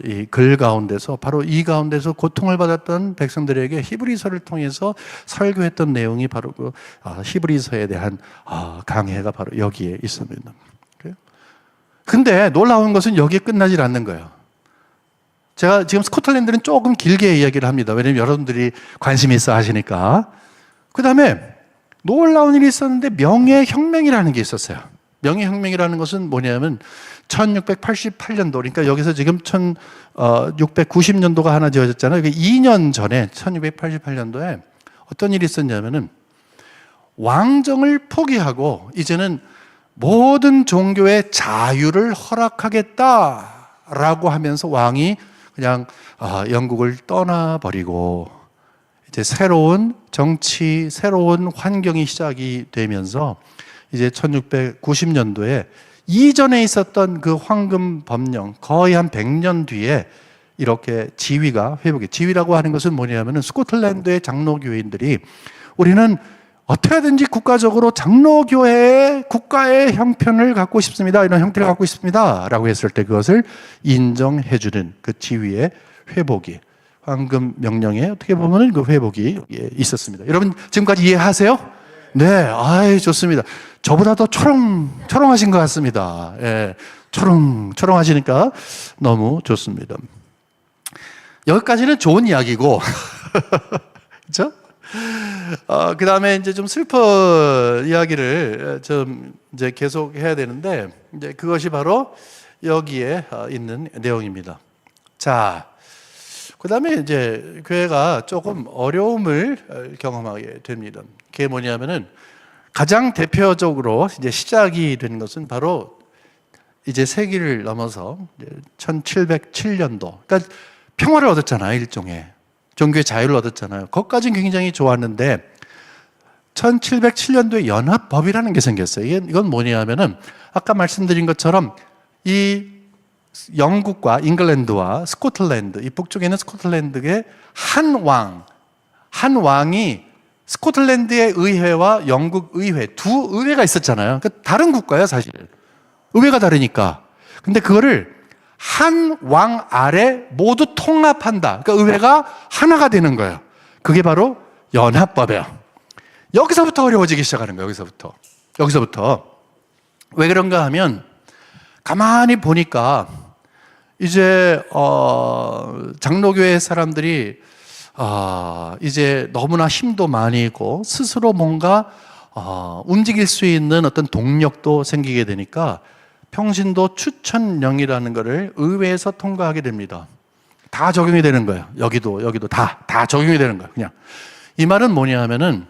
이 글 가운데서 바로 이 가운데서 고통을 받았던 백성들에게 히브리서를 통해서 설교했던 내용이 바로 그 히브리서에 대한 강해가 바로 여기에 있습니다. 근데 놀라운 것은 여기에 끝나질 않는 거예요. 제가 지금 스코틀랜드는 조금 길게 이야기를 합니다. 왜냐하면 여러분들이 관심이 있어 하시니까. 그 다음에 놀라운 일이 있었는데 명예혁명이라는 게 있었어요. 명예혁명이라는 것은 뭐냐면 1688년도, 그러니까 여기서 지금 1690년도가 하나 지어졌잖아요. 2년 전에 1688년도에 어떤 일이 있었냐면은 왕정을 포기하고 이제는 모든 종교의 자유를 허락하겠다라고 하면서 왕이 그냥 영국을 떠나버리고 이제 새로운 정치, 새로운 환경이 시작이 되면서 이제 1690년도에 이전에 있었던 그 황금 법령 거의 한 100년 뒤에 이렇게 지위라고 하는 것은 뭐냐면은 스코틀랜드의 장로교인들이 우리는 어떻게 하든지 국가적으로 장로교회의 국가의 형편을 갖고 싶습니다. 이런 형태를 갖고 싶습니다. 라고 했을 때 그것을 인정해주는 그 지위의 회복이, 황금 명령에 어떻게 보면 그 회복이 있었습니다. 여러분 지금까지 이해하세요? 네, 좋습니다. 저보다 더 초롱하신 것 같습니다. 예, 초롱하시니까 너무 좋습니다. 여기까지는 좋은 이야기고, 그렇죠? 그 다음에 이제 좀 슬픈 이야기를 좀 이제 계속 해야 되는데, 이제 그것이 바로 여기에 있는 내용입니다. 자, 그 다음에 이제 교회가 조금 어려움을 경험하게 됩니다. 그게 뭐냐면은 가장 대표적으로 이제 시작이 된 것은 바로 이제 세기를 넘어서 1707년도. 그러니까 평화를 얻었잖아요, 일종의. 종교의 자유를 얻었잖아요. 그것까지는 굉장히 좋았는데 1707년도에 연합법이라는 게 생겼어요. 이건 뭐냐면은 아까 말씀드린 것처럼 이 영국과 잉글랜드와 스코틀랜드, 이 북쪽에 있는 스코틀랜드의 한 왕이 스코틀랜드의 의회와 영국 의회, 두 의회가 있었잖아요. 그러니까 다른 국가예요, 사실. 의회가 다르니까. 근데 그거를 한 왕 아래 모두 통합한다. 그러니까 의회가 하나가 되는 거예요. 그게 바로 연합법이에요. 여기서부터 어려워지기 시작하는 거예요. 여기서부터. 왜 그런가 하면 가만히 보니까 이제 장로교회 사람들이 이제 너무나 힘도 많이 있고 스스로 뭔가 움직일 수 있는 어떤 동력도 생기게 되니까 평신도 추천령이라는 것을 의회에서 통과하게 됩니다. 다 적용이 되는 거예요. 여기도 다 적용이 되는 거예요. 그냥 이 말은 뭐냐 하면은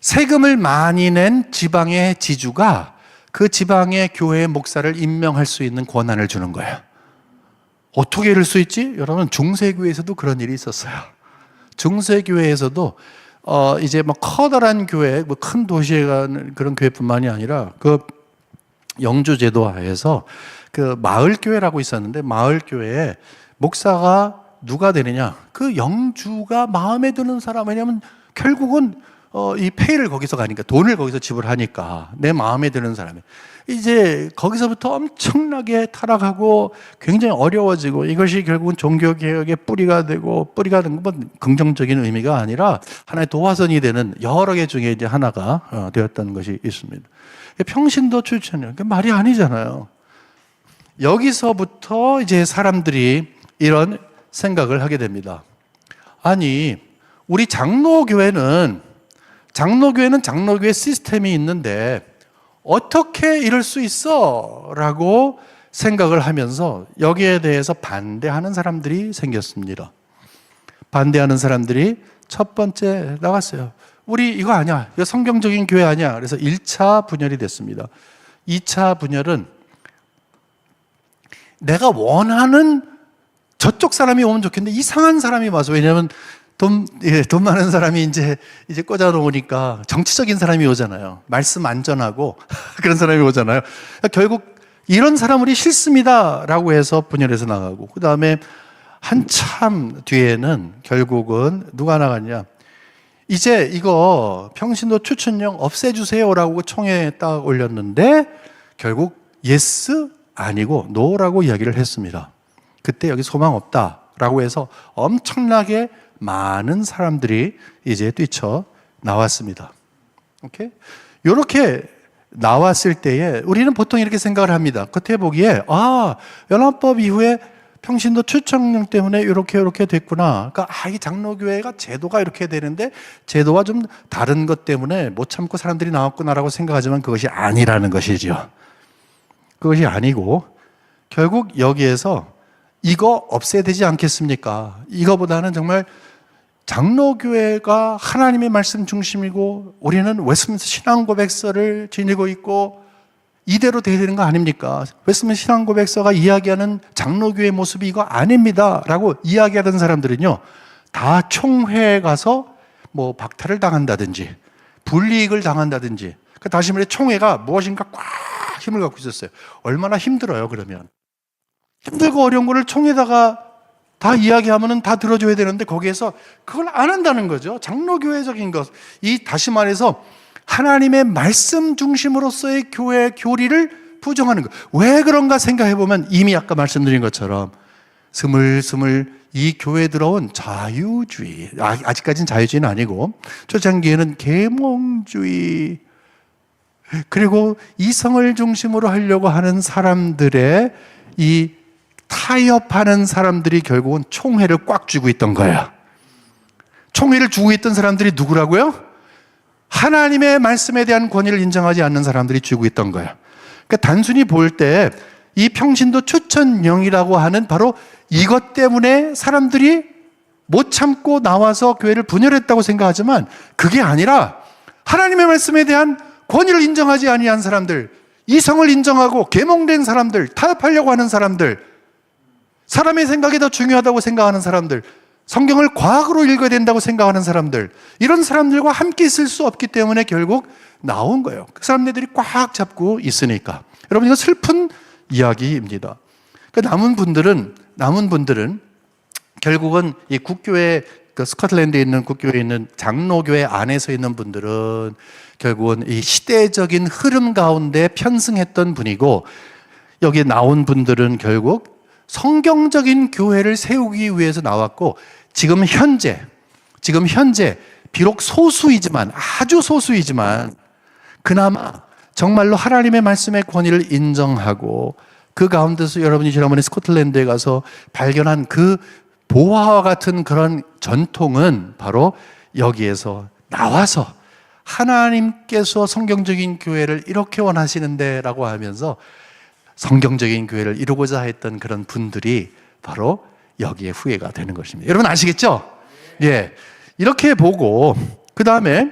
세금을 많이 낸 지방의 지주가 그 지방의 교회 목사를 임명할 수 있는 권한을 주는 거예요. 어떻게 이럴 수 있지? 여러분, 중세교회에서도 그런 일이 있었어요. 중세교회에서도 이제 막 커다란 교회, 뭐 큰 도시에 가는 그런 교회뿐만이 아니라 그 영주 제도 하에서 그 마을 교회라고 있었는데, 마을 교회에 목사가 누가 되느냐? 그 영주가 마음에 드는 사람. 왜냐하면 결국은 이 페이를 거기서 가니까, 돈을 거기서 지불하니까 내 마음에 드는 사람이 이제 거기서부터 엄청나게 타락하고 굉장히 어려워지고, 이것이 결국은 종교개혁의 뿌리가 되고, 뿌리가 된 건 긍정적인 의미가 아니라 하나의 도화선이 되는 여러 개 중에 이제 하나가 되었다는 것이 있습니다. 평신도 출천이요, 말이 아니잖아요. 여기서부터 이제 사람들이 이런 생각을 하게 됩니다. 아니, 우리 장로교회는 장로교회 시스템이 있는데 어떻게 이럴 수 있어? 라고 생각을 하면서 여기에 대해서 반대하는 사람들이 생겼습니다. 반대하는 사람들이 첫 번째 나왔어요. 우리 이거 아니야. 이거 성경적인 교회 아니야. 그래서 1차 분열이 됐습니다. 2차 분열은 내가 원하는 저쪽 사람이 오면 좋겠는데 이상한 사람이 와서, 왜냐하면 돈 많은 사람이 이제 꽂아 놓으니까 정치적인 사람이 오잖아요. 말씀 안전하고 그런 사람이 오잖아요. 결국 이런 사람 우리 싫습니다 라고 해서 분열해서 나가고, 그 다음에 한참 뒤에는 결국은 누가 나갔냐, 이제 이거 평신도 추천령 없애주세요 라고 총회에 딱 올렸는데 결국 예스 아니고 노라고 이야기를 했습니다. 그때 여기 소망 없다 라고 해서 엄청나게 많은 사람들이 이제 뛰쳐 나왔습니다. 오케이? 이렇게 나왔을 때에 우리는 보통 이렇게 생각을 합니다. 겉에 보기에 연합법 이후에 평신도 추천령 때문에 이렇게 됐구나. 그러니까 이 장로교회가 제도가 이렇게 되는데 제도와 좀 다른 것 때문에 못 참고 사람들이 나왔구나라고 생각하지만 그것이 아니라는 것이죠. 그것이 아니고 결국 여기에서 이거 없애야 되지 않겠습니까? 이거보다는 정말 장로교회가 하나님의 말씀 중심이고 우리는 웨스민스터 신앙고백서를 지니고 있고 이대로 돼야 되는 거 아닙니까? 웨스민스터 신앙고백서가 이야기하는 장로교회 모습이 이거 아닙니다 라고 이야기하던 사람들은요, 다 총회에 가서 뭐 박탈을 당한다든지 불이익을 당한다든지, 다시 말해 총회가 무엇인가 꽉 힘을 갖고 있었어요. 얼마나 힘들어요. 그러면 힘들고 어려운 거를 총회에다가 다 이야기하면은 다 들어줘야 되는데 거기에서 그걸 안 한다는 거죠. 장로교회적인 것, 다시 말해서 하나님의 말씀 중심으로서의 교회 교리를 부정하는 것. 왜 그런가 생각해 보면 이미 아까 말씀드린 것처럼 스물스물 이 교회에 들어온 자유주의, 아직까지는 자유주의는 아니고 초창기에는 계몽주의, 그리고 이성을 중심으로 하려고 하는 사람들의 이 타협하는 사람들이 결국은 총회를 꽉 쥐고 있던 거예요. 총회를 쥐고 있던 사람들이 누구라고요? 하나님의 말씀에 대한 권위를 인정하지 않는 사람들이 쥐고 있던 거예요. 그러니까 단순히 볼 때 이 평신도 추천령이라고 하는 바로 이것 때문에 사람들이 못 참고 나와서 교회를 분열했다고 생각하지만 그게 아니라 하나님의 말씀에 대한 권위를 인정하지 아니한 사람들, 이성을 인정하고 계몽된 사람들, 타협하려고 하는 사람들, 사람의 생각이 더 중요하다고 생각하는 사람들, 성경을 과학으로 읽어야 된다고 생각하는 사람들, 이런 사람들과 함께 있을 수 없기 때문에 결국 나온 거예요. 그 사람들이 꽉 잡고 있으니까. 여러분, 이거 슬픈 이야기입니다. 그 남은 분들은 결국은 이 국교회, 그 스코틀랜드에 있는 국교회에 있는 장로교회 안에서 있는 분들은 결국은 이 시대적인 흐름 가운데 편승했던 분이고, 여기 나온 분들은 결국 성경적인 교회를 세우기 위해서 나왔고, 지금 현재 비록 소수이지만, 아주 소수이지만 그나마 정말로 하나님의 말씀의 권위를 인정하고 그 가운데서 여러분이 지난번에 스코틀랜드에 가서 발견한 그 보화와 같은 그런 전통은 바로 여기에서 나와서 하나님께서 성경적인 교회를 이렇게 원하시는데 라고 하면서 성경적인 교회를 이루고자 했던 그런 분들이 바로 여기에 후예가 되는 것입니다. 여러분 아시겠죠? 예. 이렇게 보고 그 다음에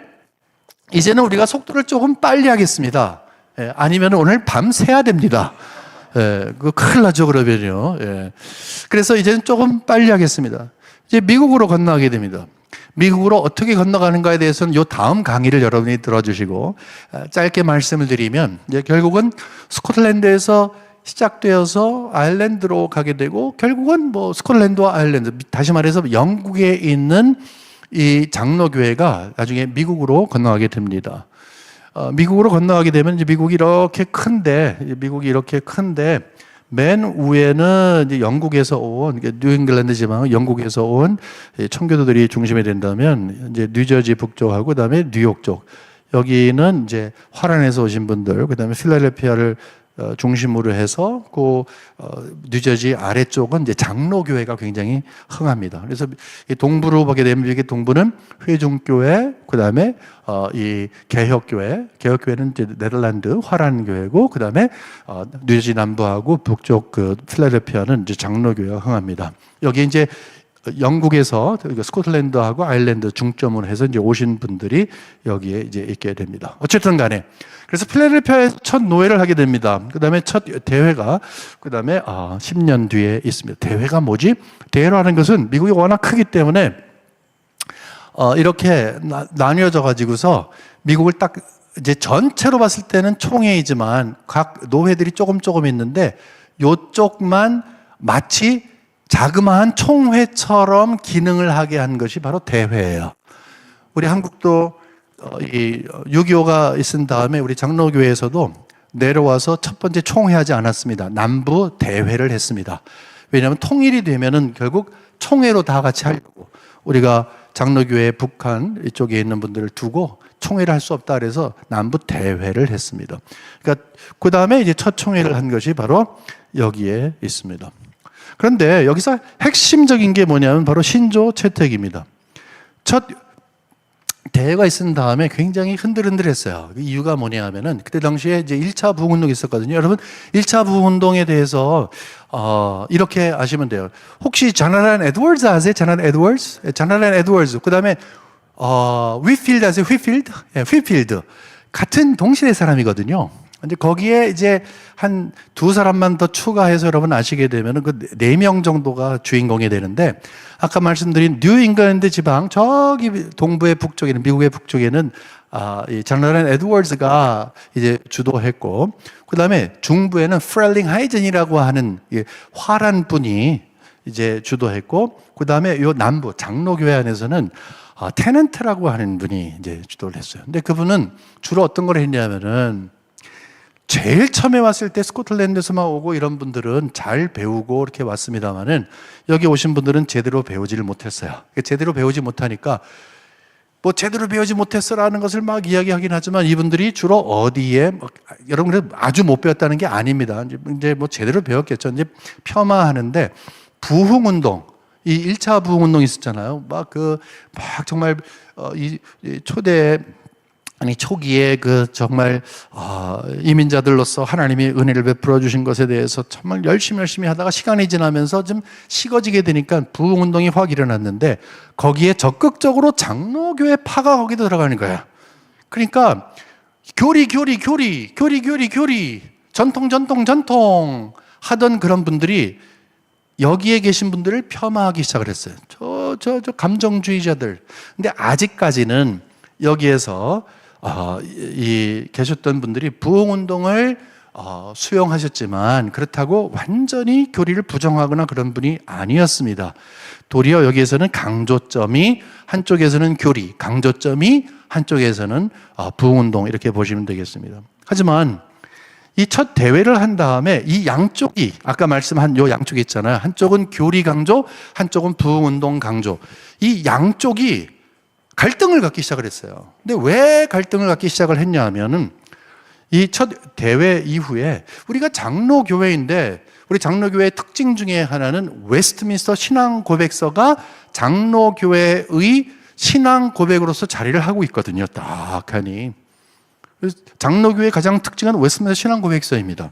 이제는 우리가 속도를 조금 빨리 하겠습니다. 아니면 오늘 밤 새야 됩니다. 그거 큰일 나죠, 그러면요. 그래서 이제는 조금 빨리 하겠습니다. 이제 미국으로 건너가게 됩니다. 미국으로 어떻게 건너가는가에 대해서는 요 다음 강의를 여러분이 들어주시고, 짧게 말씀을 드리면, 이제 결국은 스코틀랜드에서 시작되어서 아일랜드로 가게 되고, 결국은 뭐 스코틀랜드와 아일랜드, 다시 말해서 영국에 있는 이 장로교회가 나중에 미국으로 건너가게 됩니다. 미국으로 건너가게 되면 이제 미국이 이렇게 큰데 맨 위에는 이제 영국에서 온, 뉴잉글랜드 지방은 영국에서 온 청교도들이 중심이 된다면, 이제 뉴저지 북쪽하고 그다음에 뉴욕 쪽, 여기는 이제 화란에서 오신 분들, 그다음에 필라델피아를 중심으로 해서 그 뉴저지 아래쪽은 이제 장로교회가 굉장히 흥합니다. 그래서 이 동부로 보게 되면, 이게 동부는 회중교회, 그다음에 이 개혁교회는 이제 네덜란드 화란교회고, 그다음에 뉴저지 남부하고 북쪽 그 필라델피아는 이제 장로교회가 흥합니다. 여기 이제 영국에서 스코틀랜드하고 아일랜드 중점으로 해서 이제 오신 분들이 여기에 이제 있게 됩니다. 어쨌든 간에 그래서 필라델피아에서 첫 노예를 하게 됩니다. 그 다음에 첫 대회가 그 다음에 10년 뒤에 있습니다. 대회가 뭐지? 대회라는 것은 미국이 워낙 크기 때문에 이렇게 나뉘어져 가지고서 미국을 딱 이제 전체로 봤을 때는 총회이지만 각 노회들이 조금 있는데 요쪽만 마치 자그마한 총회처럼 기능을 하게 한 것이 바로 대회예요. 우리 한국도 이 6.25가 있은 다음에 우리 장로교회에서도 내려와서 첫 번째 총회하지 않았습니다. 남부 대회를 했습니다. 왜냐하면 통일이 되면은 결국 총회로 다 같이 하려고, 우리가 장로교회 북한 이쪽에 있는 분들을 두고 총회를 할 수 없다 그래서 남부 대회를 했습니다. 그러니까 그 다음에 이제 첫 총회를 한 것이 바로 여기에 있습니다. 그런데 여기서 핵심적인 게 뭐냐면 바로 신조 채택입니다. 첫 대회가 있은 다음에 굉장히 흔들흔들했어요. 그 이유가 뭐냐 하면은 그때 당시에 이제 1차 부흥운동이 있었거든요. 여러분, 1차 부흥운동에 대해서 이렇게 아시면 돼요. 혹시 자나란 에드워즈 아세요? 자나란 에드워즈. 그다음에 위필드 아세요? 휘필드. 같은 동시대 사람이거든요. 근데 거기에 이제 한 두 사람만 더 추가해서 여러분 아시게 되면은 그 4명 정도가 주인공이 되는데, 아까 말씀드린 뉴잉글랜드 지방 저기 동부의 북쪽에는, 미국의 북쪽에는 이 자나란 에드워즈가 이제 주도했고, 그 다음에 중부에는 프렐링 하이젠이라고 하는 화란 분이 이제 주도했고, 그 다음에 요 남부 장로교회 안에서는 테넌트라고 하는 분이 이제 주도를 했어요. 근데 그분은 주로 어떤 걸 했냐면은, 제일 처음에 왔을 때 스코틀랜드에서만 오고 이런 분들은 잘 배우고 이렇게 왔습니다만은, 여기 오신 분들은 제대로 배우지를 못했어요. 제대로 배우지 못하니까 뭐 제대로 배우지 못했어라는 것을 막 이야기하긴 하지만, 이분들이 주로 어디에, 여러분 아주 못 배웠다는 게 아닙니다. 이제 뭐 제대로 배웠겠죠. 이제 폄하하는데, 부흥운동, 이 1차 부흥운동 있었잖아요. 막 정말 이 초대, 초기에 정말 이민자들로서 하나님이 은혜를 베풀어 주신 것에 대해서 정말 열심히 하다가 시간이 지나면서 좀 식어지게 되니까 부흥운동이 확 일어났는데, 거기에 적극적으로 장로교회 파가 거기도 들어가는 거야. 그러니까 교리 전통 하던 그런 분들이 여기에 계신 분들을 폄하하기 시작을 했어요. 저 감정주의자들. 근데 아직까지는 여기에서 계셨던 분들이 부흥운동을 수용하셨지만, 그렇다고 완전히 교리를 부정하거나 그런 분이 아니었습니다. 도리어 여기에서는 강조점이 한쪽에서는 교리, 강조점이 한쪽에서는 부흥운동, 이렇게 보시면 되겠습니다. 하지만 이 첫 대회를 한 다음에 이 양쪽이, 아까 말씀한 요 양쪽이 있잖아요. 한쪽은 교리 강조, 한쪽은 부흥운동 강조. 이 양쪽이 갈등을 갖기 시작을 했어요. 근데 왜 갈등을 갖기 시작을 했냐 하면은, 이 첫 대회 이후에 우리가 장로교회인데, 우리 장로교회의 특징 중에 하나는 웨스트민스터 신앙 고백서가 장로교회의 신앙 고백으로서 자리를 하고 있거든요. 딱하니. 장로교회의 가장 특징은 웨스트민스터 신앙 고백서입니다.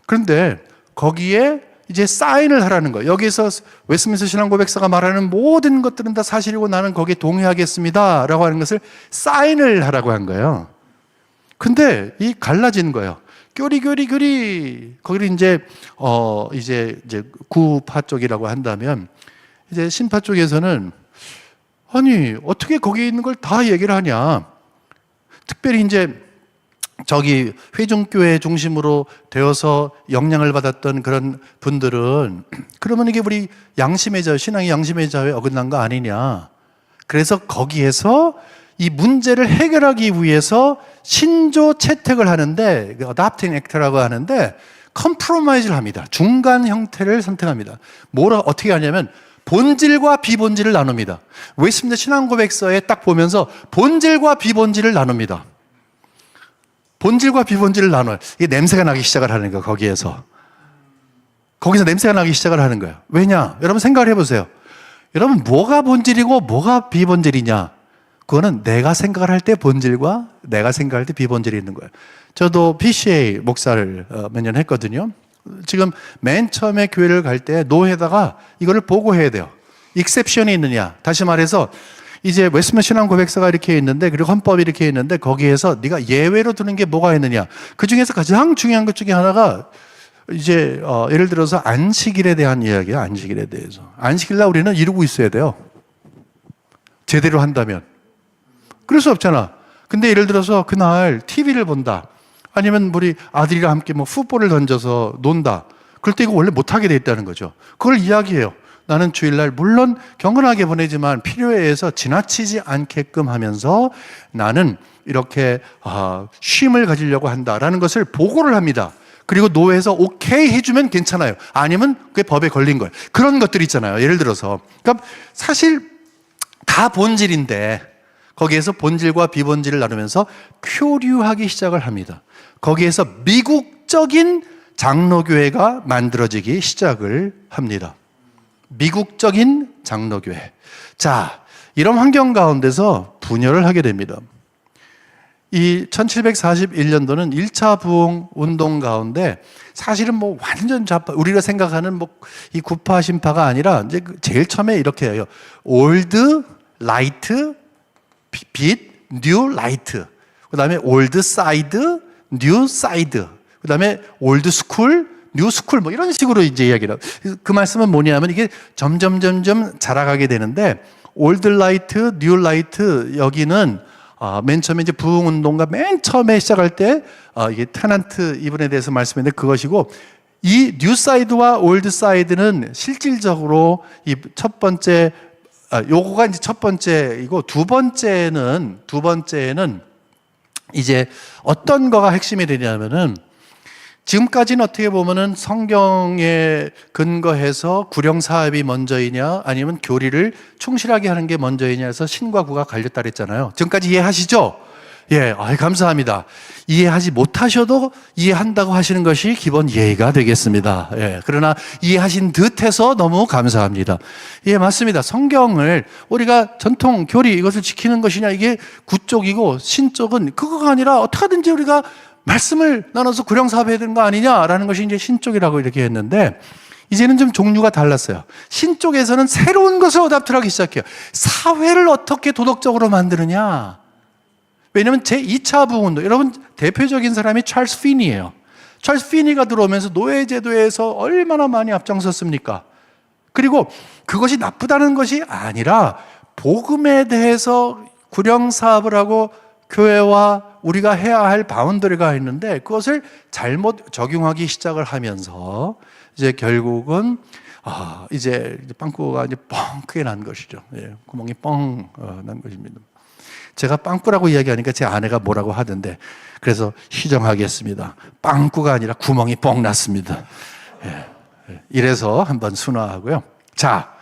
그런데 거기에 이제 사인을 하라는 거예요. 여기서 웨스트민스터 신앙고백서가 말하는 모든 것들은 다 사실이고 나는 거기에 동의하겠습니다 라고 하는 것을 사인을 하라고 한 거예요. 근데 이 갈라진 거예요. 교리 거기를 이제 구파 쪽이라고 한다면 이제 신파 쪽에서는 아니 어떻게 거기에 있는 걸 다 얘기를 하냐. 특별히 이제 저기 회중교회 중심으로 되어서 영향을 받았던 그런 분들은 그러면 이게 우리 양심의 자유, 신앙의 양심의 자유에 어긋난 거 아니냐. 그래서 거기에서 이 문제를 해결하기 위해서 신조 채택을 하는데 adopting act라고 하는데 컴프로마이즈를 합니다. 중간 형태를 선택합니다. 어떻게 하냐면 본질과 비본질을 나눕니다. 웨스트민스터 신앙고백서에 딱 보면서 본질과 비본질을 나눕니다. 본질과 비본질을 나눠요. 이게 냄새가 나기 시작을 하는 거예요. 거기서 냄새가 나기 시작을 하는 거예요. 왜냐? 여러분 생각을 해보세요. 여러분 뭐가 본질이고 뭐가 비본질이냐? 그거는 내가 생각을 할 때 본질과 내가 생각할 때 비본질이 있는 거예요. 저도 PCA 목사를 몇 년 했거든요. 지금 맨 처음에 교회를 갈 때 노회다가 이거를 보고해야 돼요. 익셉션이 있느냐. 다시 말해서 이제 웨스트민스터 신앙고백서가 이렇게 있는데 그리고 헌법이 이렇게 있는데 거기에서 네가 예외로 두는 게 뭐가 있느냐. 그 중에서 가장 중요한 것 중에 하나가 이제 예를 들어서 안식일에 대한 이야기야. 안식일에 대해서. 안식일날 우리는 이루고 있어야 돼요. 제대로 한다면. 그럴 수 없잖아. 근데 예를 들어서 그날 TV를 본다. 아니면 우리 아들이랑 함께 뭐 풋볼을 던져서 논다. 그럴 때 이거 원래 못하게 돼 있다는 거죠. 그걸 이야기해요. 나는 주일날 물론 경건하게 보내지만 필요에 의해서 지나치지 않게끔 하면서 나는 이렇게 쉼을 가지려고 한다라는 것을 보고를 합니다. 그리고 노회에서 오케이 해주면 괜찮아요. 아니면 그게 법에 걸린 거예요. 그런 것들이 있잖아요. 예를 들어서. 그러니까 사실 다 본질인데 거기에서 본질과 비본질을 나누면서 표류하기 시작을 합니다. 거기에서 미국적인 장로교회가 만들어지기 시작을 합니다. 미국적인 장로교회. 자, 이런 환경 가운데서 분열을 하게 됩니다. 이 1741년도는 1차 부흥 운동 가운데 사실은 뭐 완전 좌파, 우리가 생각하는 뭐 이 구파 신파가 아니라 이제 제일 처음에 이렇게 해요. 올드 라이트 빛, 뉴 라이트. 그다음에 올드 사이드, 뉴 사이드. 그다음에 올드 스쿨, 뉴 스쿨 뭐 이런 식으로 이제 이야기를. 그 말씀은 뭐냐면 이게 점점 자라가게 되는데 올드 라이트, 뉴 라이트 여기는 맨 처음에 이제 부흥 운동가 맨 처음에 시작할 때 이게 테넌트 이분에 대해서 말씀했는데 그것이고 이 뉴 사이드와 올드 사이드는 실질적으로 이 첫 번째 요거가 이제 첫 번째이고 두 번째는 이제 어떤 거가 핵심이 되냐면은 지금까지는 어떻게 보면은 성경에 근거해서 구령 사업이 먼저이냐 아니면 교리를 충실하게 하는 게 먼저이냐 해서 신과 구가 갈렸다 그랬잖아요. 지금까지 이해하시죠? 예, 감사합니다. 이해하지 못하셔도 이해한다고 하시는 것이 기본 예의가 되겠습니다. 예, 그러나 이해하신 듯해서 너무 감사합니다. 예, 맞습니다. 성경을 우리가 전통 교리 이것을 지키는 것이냐 이게 구 쪽이고 신 쪽은 그거가 아니라 어떻게든지 우리가 말씀을 나눠서 구령사업해야 되는 거 아니냐라는 것이 이제 신 쪽이라고 이렇게 했는데 이제는 좀 종류가 달랐어요. 신 쪽에서는 새로운 것을 어답트하기 시작해요. 사회를 어떻게 도덕적으로 만드느냐. 왜냐하면 제2차 부흥운동, 여러분 대표적인 사람이 찰스 피니예요. 찰스 피니가 들어오면서 노예제도에서 얼마나 많이 앞장섰습니까? 그리고 그것이 나쁘다는 것이 아니라 복음에 대해서 구령사업을 하고 교회와 우리가 해야 할 바운더리가 있는데 그것을 잘못 적용하기 시작을 하면서 이제 결국은 이제 빵꾸가 이제 뻥 크게 난 것이죠. 예, 구멍이 뻥 난 것입니다. 제가 빵꾸라고 이야기하니까 제 아내가 뭐라고 하던데 그래서 시정하겠습니다. 빵꾸가 아니라 구멍이 뻥 났습니다. 예, 이래서 한번 순화하고요. 자,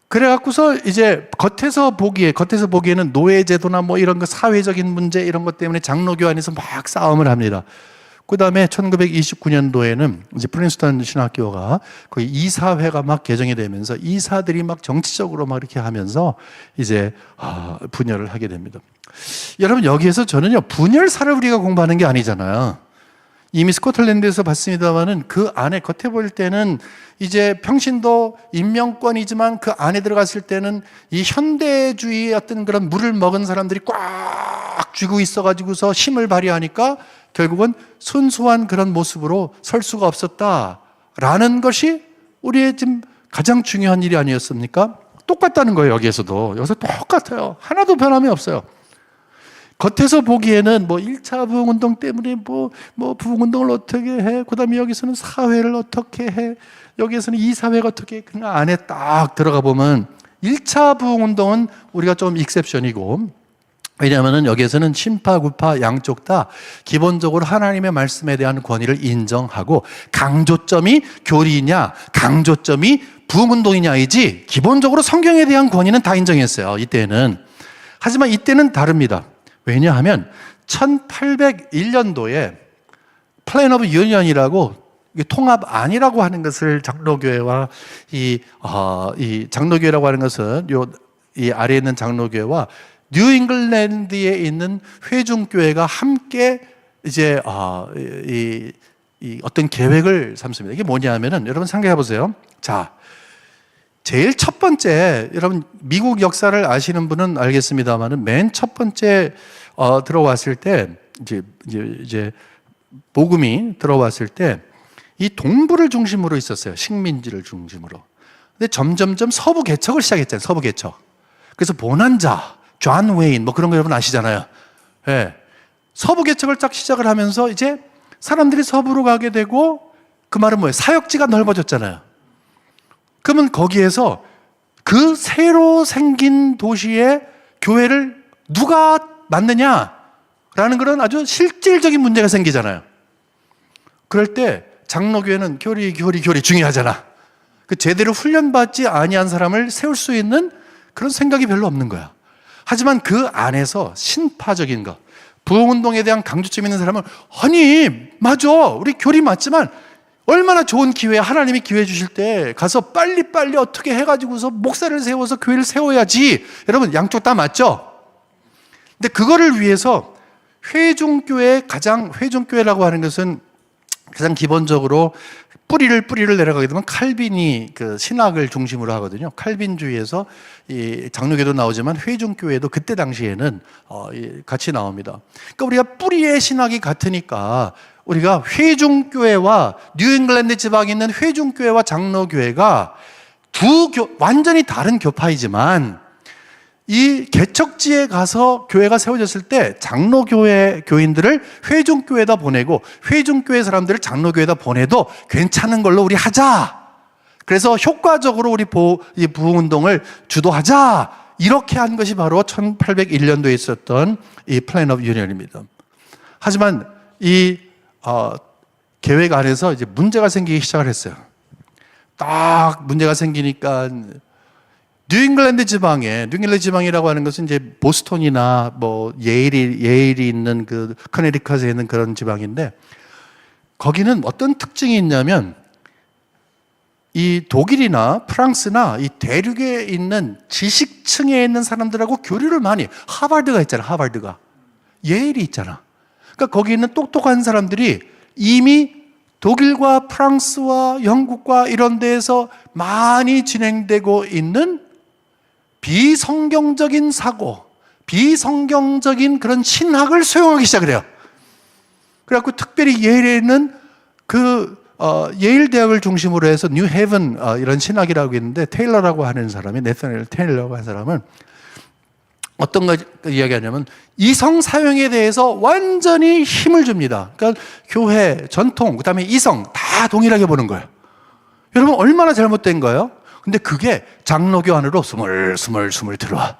그래갖고서 이제 겉에서 보기에는 노예제도나 뭐 이런 거 사회적인 문제 이런 것 때문에 장로교 안에서 막 싸움을 합니다. 그 다음에 1929년도에는 이제 프린스턴 신학교가 거의 이사회가 막 개정이 되면서 이사들이 막 정치적으로 막 이렇게 하면서 이제 분열을 하게 됩니다. 여러분 여기에서 저는요 분열사를 우리가 공부하는 게 아니잖아요. 이미 스코틀랜드에서 봤습니다만은 그 안에 겉에 보일 때는 이제 평신도 인명권이지만 그 안에 들어갔을 때는 이 현대주의의 어떤 그런 물을 먹은 사람들이 꽉 쥐고 있어가지고서 힘을 발휘하니까 결국은 순수한 그런 모습으로 설 수가 없었다라는 것이 우리의 지금 가장 중요한 일이 아니었습니까? 똑같다는 거예요. 여기에서도. 여기서 똑같아요. 하나도 변함이 없어요. 겉에서 보기에는 뭐 1차 부흥운동 때문에 뭐 부흥운동을 어떻게 해, 그 다음에 여기서는 사회를 어떻게 해, 여기에서는 이사회가 어떻게 해, 그냥 안에 딱 들어가 보면 1차 부흥운동은 우리가 좀 익셉션이고, 왜냐하면 여기에서는 신파, 구파 양쪽 다 기본적으로 하나님의 말씀에 대한 권위를 인정하고 강조점이 교리냐, 강조점이 부흥운동이냐이지 기본적으로 성경에 대한 권위는 다 인정했어요. 이때는. 하지만 이때는 다릅니다. 왜냐하면 1801년도에 플랜 오브 유니언이라고 통합안이라고 하는 것을 장로교회와 이 장로교회라고 하는 것은 이 아래에 있는 장로교회와 뉴잉글랜드에 있는 회중교회가 함께 이제 이 어떤 계획을 삼습니다. 이게 뭐냐면은 여러분 생각해 보세요. 자, 제일 첫 번째, 여러분 미국 역사를 아시는 분은 알겠습니다만은 맨 첫 번째 들어왔을 때 이제 복음이 들어왔을 때 이 동부를 중심으로 있었어요. 식민지를 중심으로. 근데 점점점 서부 개척을 시작했잖아요. 서부 개척. 그래서 보난자, 존 웨인 뭐 그런 거 여러분 아시잖아요. 예. 서부 개척을 딱 시작을 하면서 이제 사람들이 서부로 가게 되고 그 말은 뭐예요? 사역지가 넓어졌잖아요. 그러면 거기에서 그 새로 생긴 도시에 교회를 누가 맡느냐라는 그런 아주 실질적인 문제가 생기잖아요. 그럴 때 장로교회는 교리 중요하잖아. 그 제대로 훈련받지 아니한 사람을 세울 수 있는 그런 생각이 별로 없는 거야. 하지만 그 안에서 신파적인 것, 부흥운동에 대한 강조점 있는 사람은 아니 맞아, 우리 교리 맞지만 얼마나 좋은 기회야. 하나님이 기회 주실 때 가서 빨리빨리 어떻게 해가지고서 목사를 세워서 교회를 세워야지. 여러분 양쪽 다 맞죠? 근데 그거를 위해서 회중교회라고 하는 것은 가장 기본적으로 뿌리를 내려가게 되면 칼빈이 그 신학을 중심으로 하거든요. 칼빈주의에서 이 장로교도 나오지만 회중교회도 그때 당시에는 같이 나옵니다. 그러니까 우리가 뿌리의 신학이 같으니까 우리가 회중교회와 뉴잉글랜드 지방에 있는 회중교회와 장로교회가 완전히 다른 교파이지만 이 개척지에 가서 교회가 세워졌을 때 장로교회 교인들을 회중교회에다 보내고 회중교회 사람들을 장로교회에다 보내도 괜찮은 걸로 우리 하자. 그래서 효과적으로 우리 이 부흥운동을 주도하자. 이렇게 한 것이 바로 1801년도에 있었던 이 플랜 오브 유니언입니다. 하지만 이 계획 안에서 이제 문제가 생기기 시작을 했어요. 딱 문제가 생기니까 뉴잉글랜드 지방이라고 하는 것은 이제 보스턴이나 뭐 예일이 있는 그 커네티컷에 있는 그런 지방인데 거기는 어떤 특징이 있냐면 이 독일이나 프랑스나 이 대륙에 있는 지식층에 있는 사람들하고 교류를 많이 하버드가 있잖아. 하버드가 예일이 있잖아. 그러니까 거기 있는 똑똑한 사람들이 이미 독일과 프랑스와 영국과 이런 데에서 많이 진행되고 있는 비성경적인 사고, 비성경적인 그런 신학을 수용하기 시작을 해요. 그래갖고 특별히 예일에 있는 예일 대학을 중심으로 해서 뉴 헤븐 이런 신학이라고 있는데 테일러라고 하는 사람이 네서넬 테일러라고 하는 사람은 어떤 거 이야기하냐면 이성 사용에 대해서 완전히 힘을 줍니다. 그러니까 교회, 전통, 그다음에 이성 다 동일하게 보는 거예요. 여러분 얼마나 잘못된 거예요? 근데 그게 장로교 안으로 스멀스멀 들어와.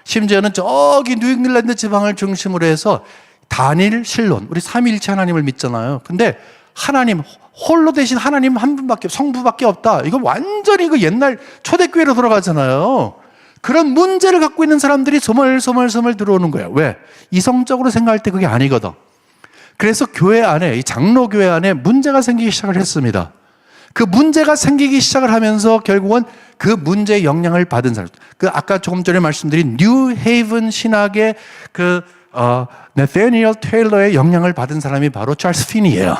심지어는 저기 뉴잉글랜드 지방을 중심으로 해서 단일 신론, 우리 삼위일체 하나님을 믿잖아요. 근데 하나님 홀로 대신 하나님 한 분밖에, 성부밖에 없다. 이거 완전히 그 옛날 초대교회로 돌아가잖아요. 그런 문제를 갖고 있는 사람들이 소멀소멀 들어오는 거예요. 왜? 이성적으로 생각할 때 그게 아니거든. 그래서 교회 안에, 이 장로교회 안에 문제가 생기기 시작을 했습니다. 그 문제가 생기기 시작을 하면서 결국은 그 문제의 영향을 받은 사람, 아까 조금 전에 말씀드린 뉴 헤이븐 신학의 네서니얼 테일러의 영향을 받은 사람이 바로 찰스 피니예요.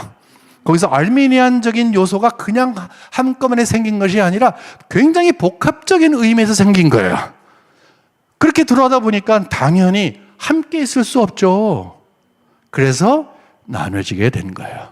거기서 알미니안적인 요소가 그냥 한꺼번에 생긴 것이 아니라 굉장히 복합적인 의미에서 생긴 거예요. 그렇게 들어가다 보니까 당연히 함께 있을 수 없죠. 그래서 나눠지게 된 거예요.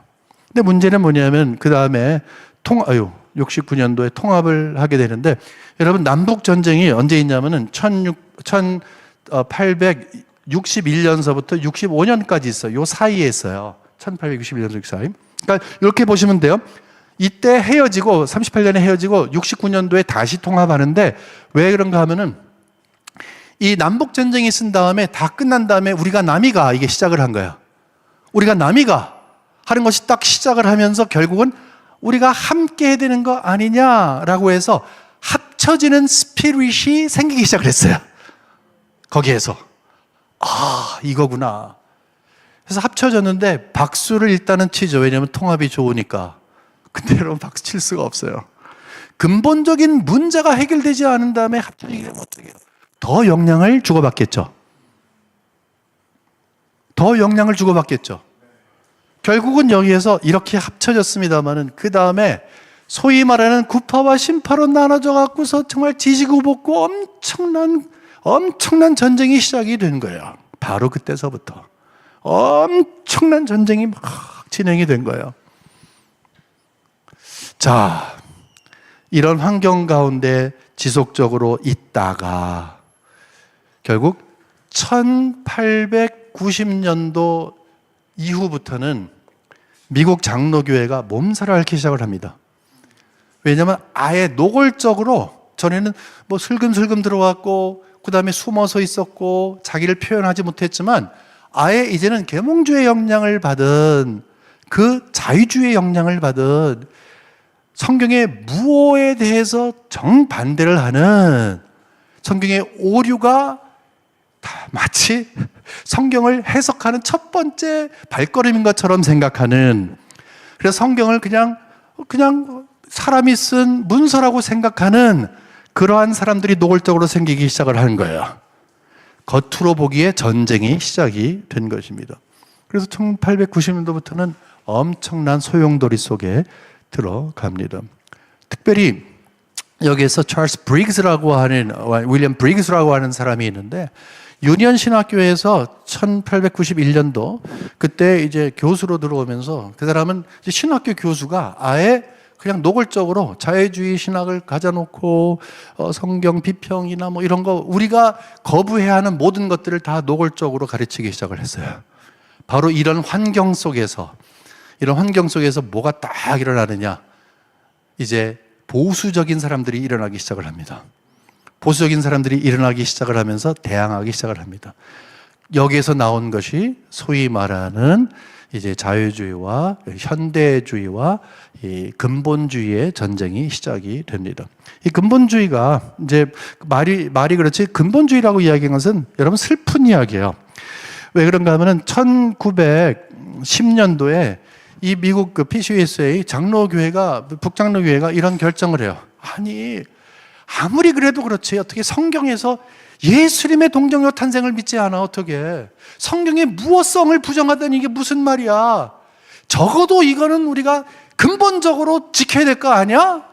근데 문제는 뭐냐면 그 다음에 69년도에 통합을 하게 되는데, 여러분 남북 전쟁이 언제 있냐면은 1861년서부터 65년까지 있어요. 요 사이에 있어요. 1861년 사이. 그러니까 이렇게 보시면 돼요. 이때 헤어지고 38년에 헤어지고 69년도에 다시 통합하는데, 왜 그런가 하면은 이 남북 전쟁이 있은 다음에 다 끝난 다음에 우리가 남이가 이게 시작을 한 거야. 우리가 남이가 하는 것이 딱 시작을 하면서 결국은 우리가 함께 해야 되는 거 아니냐라고 해서 합쳐지는 스피릿이 생기기 시작을 했어요. 거기에서 이거구나. 그래서 합쳐졌는데 박수를 일단은 치죠. 왜냐하면 통합이 좋으니까. 근데 여러분 박수 칠 수가 없어요. 근본적인 문제가 해결되지 않은 다음에 합쳐지게 되면 어떻게 해요? 더 영향을 주고받겠죠. 더 영향을 주고받겠죠. 결국은 여기에서 이렇게 합쳐졌습니다만은 그 다음에 소위 말하는 구파와 신파로 나눠져 갖고서 정말 지지고 볶고 엄청난 전쟁이 시작이 된 거예요. 바로 그때서부터 엄청난 전쟁이 막 진행이 된 거예요. 자, 이런 환경 가운데 지속적으로 있다가 결국 1890년도 이후부터는 미국 장로교회가 몸살을 앓기 시작을 합니다. 왜냐하면 아예 노골적으로, 전에는 뭐 슬금슬금 들어왔고 그 다음에 숨어서 있었고 자기를 표현하지 못했지만, 아예 이제는 계몽주의 영향을 받은, 그 자유주의 영향을 받은, 성경의 무오에 대해서 정반대를 하는, 성경의 오류가 다 마치 성경을 해석하는 첫 번째 발걸음인 것처럼 생각하는, 그래서 성경을 그냥 사람이 쓴 문서라고 생각하는 그러한 사람들이 노골적으로 생기기 시작을 하는 거예요. 겉으로 보기에 전쟁이 시작이 된 것입니다. 그래서 1890년도부터는 엄청난 소용돌이 속에 들어갑니다. 특별히 여기에서 찰스 브리그스라고 하는, 윌리엄 브리그스라고 하는 사람이 있는데, 유니언 신학교에서 1891년도 그때 이제 교수로 들어오면서, 그 사람은 이제 신학교 교수가 아예 그냥 노골적으로 자유주의 신학을 가져놓고 성경 비평이나 뭐 이런 거, 우리가 거부해야 하는 모든 것들을 다 노골적으로 가르치기 시작을 했어요. 바로 이런 환경 속에서 뭐가 딱 일어나느냐, 이제 보수적인 사람들이 일어나기 시작을 합니다. 보수적인 사람들이 일어나기 시작을 하면서 대항하기 시작을 합니다. 여기에서 나온 것이 소위 말하는 이제 자유주의와 현대주의와 이 근본주의의 전쟁이 시작이 됩니다. 이 근본주의가 이제 말이 그렇지, 근본주의라고 이야기한 것은 여러분 슬픈 이야기예요. 왜 그런가 하면은 1910년도에 이 미국 그 PCUSA 장로교회가, 북장로교회가 이런 결정을 해요. 아니, 아무리 그래도 그렇지, 어떻게 성경에서 예수님의 동정녀 탄생을 믿지 않아? 어떻게 성경의 무어성을 부정하다니, 이게 무슨 말이야? 적어도 이거는 우리가 근본적으로 지켜야 될 거 아니야?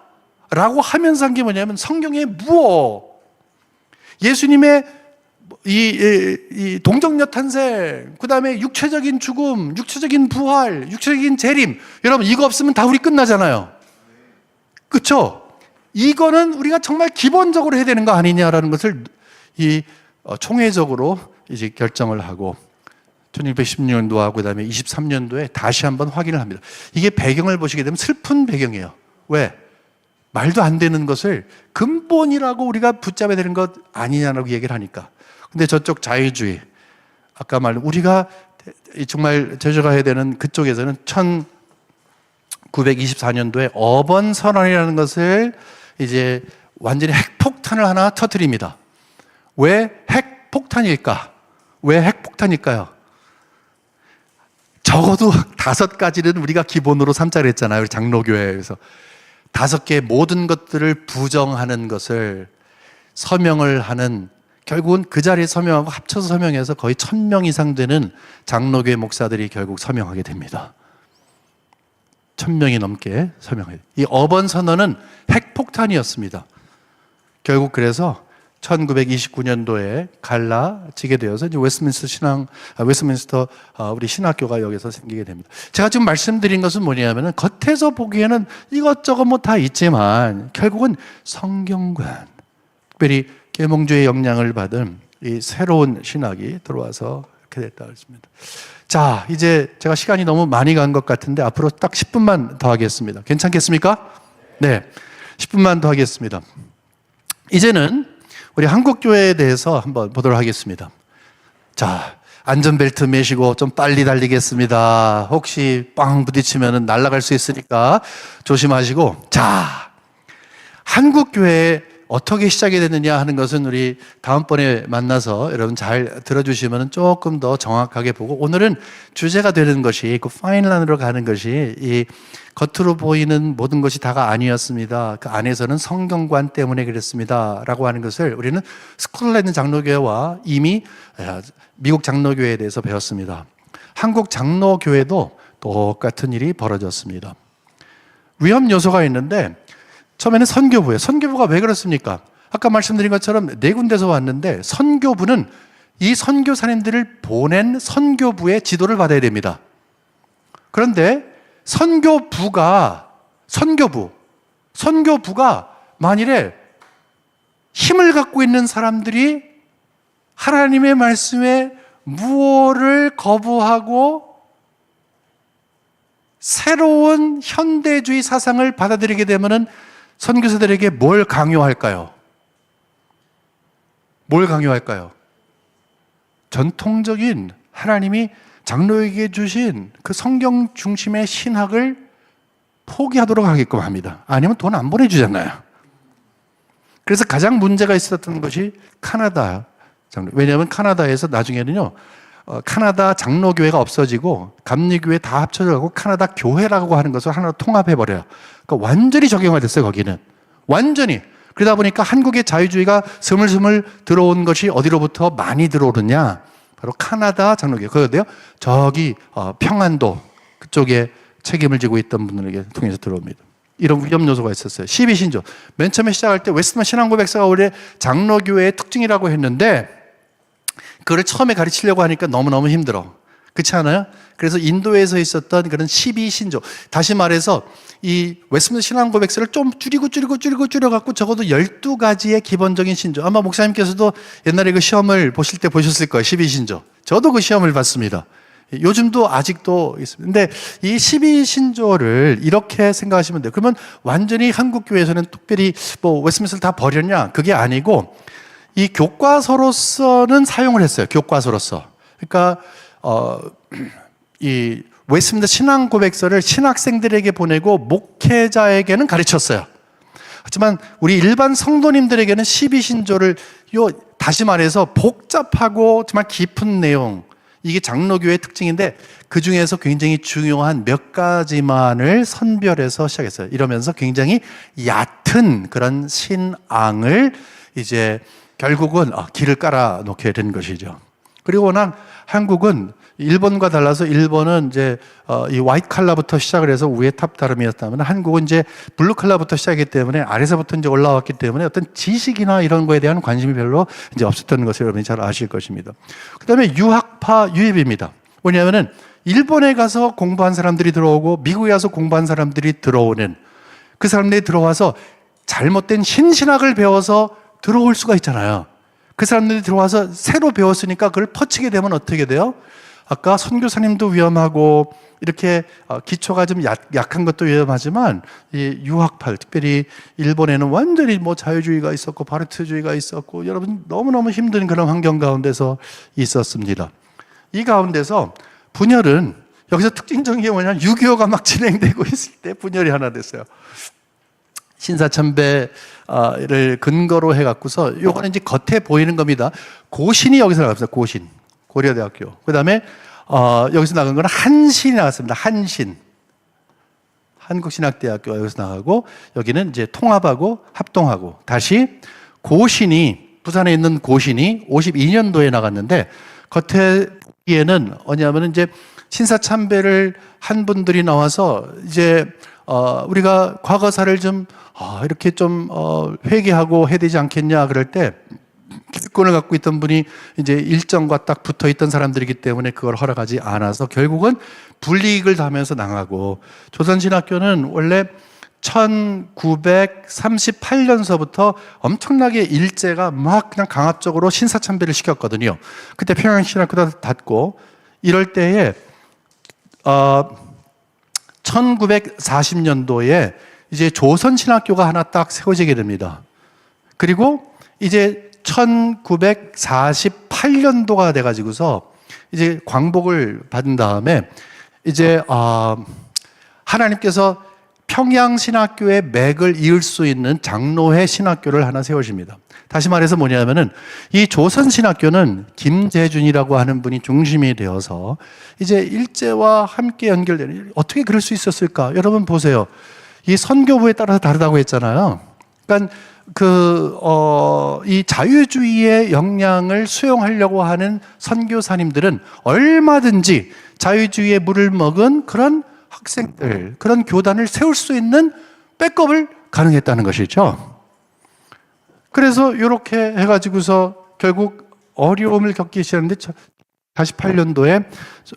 라고 하면서 한 게 뭐냐면, 성경의 무어, 예수님의 이 동정녀 탄생, 그 다음에 육체적인 죽음, 육체적인 부활, 육체적인 재림, 여러분 이거 없으면 다 우리 끝나잖아요. 그렇죠? 이거는 우리가 정말 기본적으로 해야 되는 거 아니냐라는 것을 총회적으로 이제 결정을 하고 1616년도하고 그다음에 23년도에 다시 한번 확인을 합니다. 이게 배경을 보시게 되면 슬픈 배경이에요. 왜? 말도 안 되는 것을 근본이라고 우리가 붙잡아야 되는 것 아니냐라고 얘기를 하니까. 근데 저쪽 자유주의, 아까 우리가 정말 제조가 해야 되는 그쪽에서는 1924년도에 어번 선언이라는 것을 이제 완전히 핵폭탄을 하나 터뜨립니다. 왜 핵폭탄일까? 왜 핵폭탄일까요? 적어도 5가지는 우리가 기본으로 삼자 그랬잖아요. 장로교회에서 5개 모든 것들을 부정하는 것을 서명을 하는, 결국은 그 자리에 서명하고 합쳐서 서명해서 거의 1000명 이상 되는 장로교회 목사들이 결국 서명하게 됩니다. 1000명이 넘게 서명해요. 이 어번 선언은 핵폭탄이었습니다. 결국 그래서 1929년도에 갈라지게 되어서 이제 웨스트민스터 우리 신학교가 여기서 생기게 됩니다. 제가 지금 말씀드린 것은 뭐냐면은 겉에서 보기에는 이것저것 뭐 다 있지만 결국은 성경관, 특별히 계몽주의 영향을 받은 이 새로운 신학이 들어와서 이렇게 됐다 그랬습니다. 자, 이제 제가 시간이 너무 많이 간 것 같은데 앞으로 딱 10분만 더 하겠습니다. 괜찮겠습니까? 네, 10분만 더 하겠습니다. 이제는 우리 한국교회에 대해서 한번 보도록 하겠습니다. 자, 안전벨트 매시고 좀 빨리 달리겠습니다. 혹시 빵 부딪히면 날아갈 수 있으니까 조심하시고. 자, 한국교회 어떻게 시작이 됐느냐 하는 것은 우리 다음번에 만나서 여러분 잘 들어주시면 조금 더 정확하게 보고, 오늘은 주제가 되는 것이 그 파인란으로 가는 것이 이 겉으로 보이는 모든 것이 다가 아니었습니다. 그 안에서는 성경관 때문에 그랬습니다 라고 하는 것을 우리는 스코틀랜드 장로교회와 이미 미국 장로교회에 대해서 배웠습니다. 한국 장로교회도 똑같은 일이 벌어졌습니다. 위험 요소가 있는데 처음에는 선교부예요. 선교부가 왜 그렇습니까? 아까 말씀드린 것처럼 4군데서 왔는데 선교부는 이 선교사님들을 보낸 선교부의 지도를 받아야 됩니다. 그런데 선교부가 만일에 힘을 갖고 있는 사람들이 하나님의 말씀에 무엇을 거부하고 새로운 현대주의 사상을 받아들이게 되면은 선교사들에게 뭘 강요할까요? 전통적인 하나님이 장로에게 주신 그 성경 중심의 신학을 포기하도록 하게끔 합니다. 아니면 돈 안 보내주잖아요. 그래서 가장 문제가 있었던 것이 카나다 장로. 왜냐하면 카나다에서 나중에는요, 카나다 장로교회가 없어지고 감리교회 다 합쳐져가고 카나다 교회라고 하는 것을 하나로 통합해버려요. 그러니까 완전히 적용화됐어요, 거기는. 완전히. 그러다 보니까 한국의 자유주의가 스물스물 들어온 것이 어디로부터 많이 들어오느냐? 바로 카나다 장로교회. 그런데요, 저기 평안도 그쪽에 책임을 지고 있던 분들에게 통해서 들어옵니다. 이런 위험 요소가 있었어요. 12신조. 맨 처음에 시작할 때 웨스트먼 신앙고백서가 원래 장로교회의 특징이라고 했는데 그걸 처음에 가르치려고 하니까 너무너무 힘들어. 그렇지 않아요? 그래서 인도에서 있었던 그런 12신조. 다시 말해서 이 웨스트민스터 신앙고백서를 좀 줄여갖고 적어도 12가지의 기본적인 신조. 아마 목사님께서도 옛날에 그 시험을 보실 때 보셨을 거예요. 12신조. 저도 그 시험을 봤습니다. 요즘도 아직도 있습니다. 근데 이 12신조를 이렇게 생각하시면 돼요. 그러면 완전히 한국교회에서는 특별히 뭐 웨스트민스터를 다 버렸냐? 그게 아니고 이 교과서로서는 사용을 했어요. 교과서로서. 그러니까 이 웨스트민스터 신앙 고백서를 신학생들에게 보내고 목회자에게는 가르쳤어요. 하지만 우리 일반 성도님들에게는 12신조를 다시 말해서 복잡하고 정말 깊은 내용, 이게 장로교회의 특징인데 그 중에서 굉장히 중요한 몇 가지만을 선별해서 시작했어요. 이러면서 굉장히 얕은 그런 신앙을 이제 결국은 길을 깔아 놓게 된 것이죠. 그리고 워낙 한국은 일본과 달라서 일본은 이제 이 화이트 칼라부터 시작을 해서 위에 탑 다름이었다면 한국은 이제 블루 칼라부터 시작했기 때문에 아래서부터 이제 올라왔기 때문에 어떤 지식이나 이런 거에 대한 관심이 별로 이제 없었던 것을 여러분이 잘 아실 것입니다. 그다음에 유학파 유입입니다. 왜냐하면은 일본에 가서 공부한 사람들이 들어오고 미국에 가서 공부한 사람들이 들어오는, 그 사람들이 들어와서 잘못된 신신학을 배워서 들어올 수가 있잖아요. 그 사람들이 들어와서 새로 배웠으니까 그걸 퍼치게 되면 어떻게 돼요? 아까 선교사님도 위험하고 이렇게 기초가 좀 약한 것도 위험하지만 이 유학파, 특별히 일본에는 완전히 뭐 자유주의가 있었고 바르트주의가 있었고 여러분 너무너무 힘든 그런 환경 가운데서 있었습니다. 이 가운데서 분열은 여기서 특징적인 게 뭐냐면 6.25가 막 진행되고 있을 때 분열이 하나 됐어요. 신사참배를 근거로 해갖고서 요거는 이제 겉에 보이는 겁니다. 고신이 여기서 나갔습니다. 고신. 고려대학교. 그 다음에 여기서 나간 거는 한신이 나갔습니다. 한신. 한국신학대학교 여기서 나가고 여기는 이제 통합하고 합동하고 다시 고신이 부산에 있는 고신이 52년도에 나갔는데 겉에 보기에는 뭐냐면 이제 신사참배를 한 분들이 나와서 이제 우리가 과거사를 좀 이렇게 좀 회개하고 해야 되지 않겠냐 그럴 때 기득권을 갖고 있던 분이 이제 일정과 딱 붙어 있던 사람들이기 때문에 그걸 허락하지 않아서 결국은 불이익을 당하면서 나가고, 조선신학교는 원래 1938년서부터 엄청나게 일제가 막 그냥 강압적으로 신사참배를 시켰거든요. 그때 평양신학교도 닫고, 이럴 때에 1940년도에 이제 조선신학교가 하나 딱 세워지게 됩니다. 그리고 이제 1948년도가 돼가지고서 이제 광복을 받은 다음에 이제 하나님께서 평양신학교의 맥을 이을 수 있는 장로회 신학교를 하나 세우십니다. 다시 말해서 뭐냐면은 이 조선신학교는 김재준이라고 하는 분이 중심이 되어서 이제 일제와 함께 연결되는, 어떻게 그럴 수 있었을까? 여러분 보세요. 이 선교부에 따라서 다르다고 했잖아요. 그러니까 이 자유주의의 영향을 수용하려고 하는 선교사님들은 얼마든지 자유주의의 물을 먹은 그런 학생들, 그런 교단을 세울 수 있는 백업을 가능했다는 것이죠. 그래서 이렇게 해가지고서 결국 어려움을 겪기 시작했는데 48년도에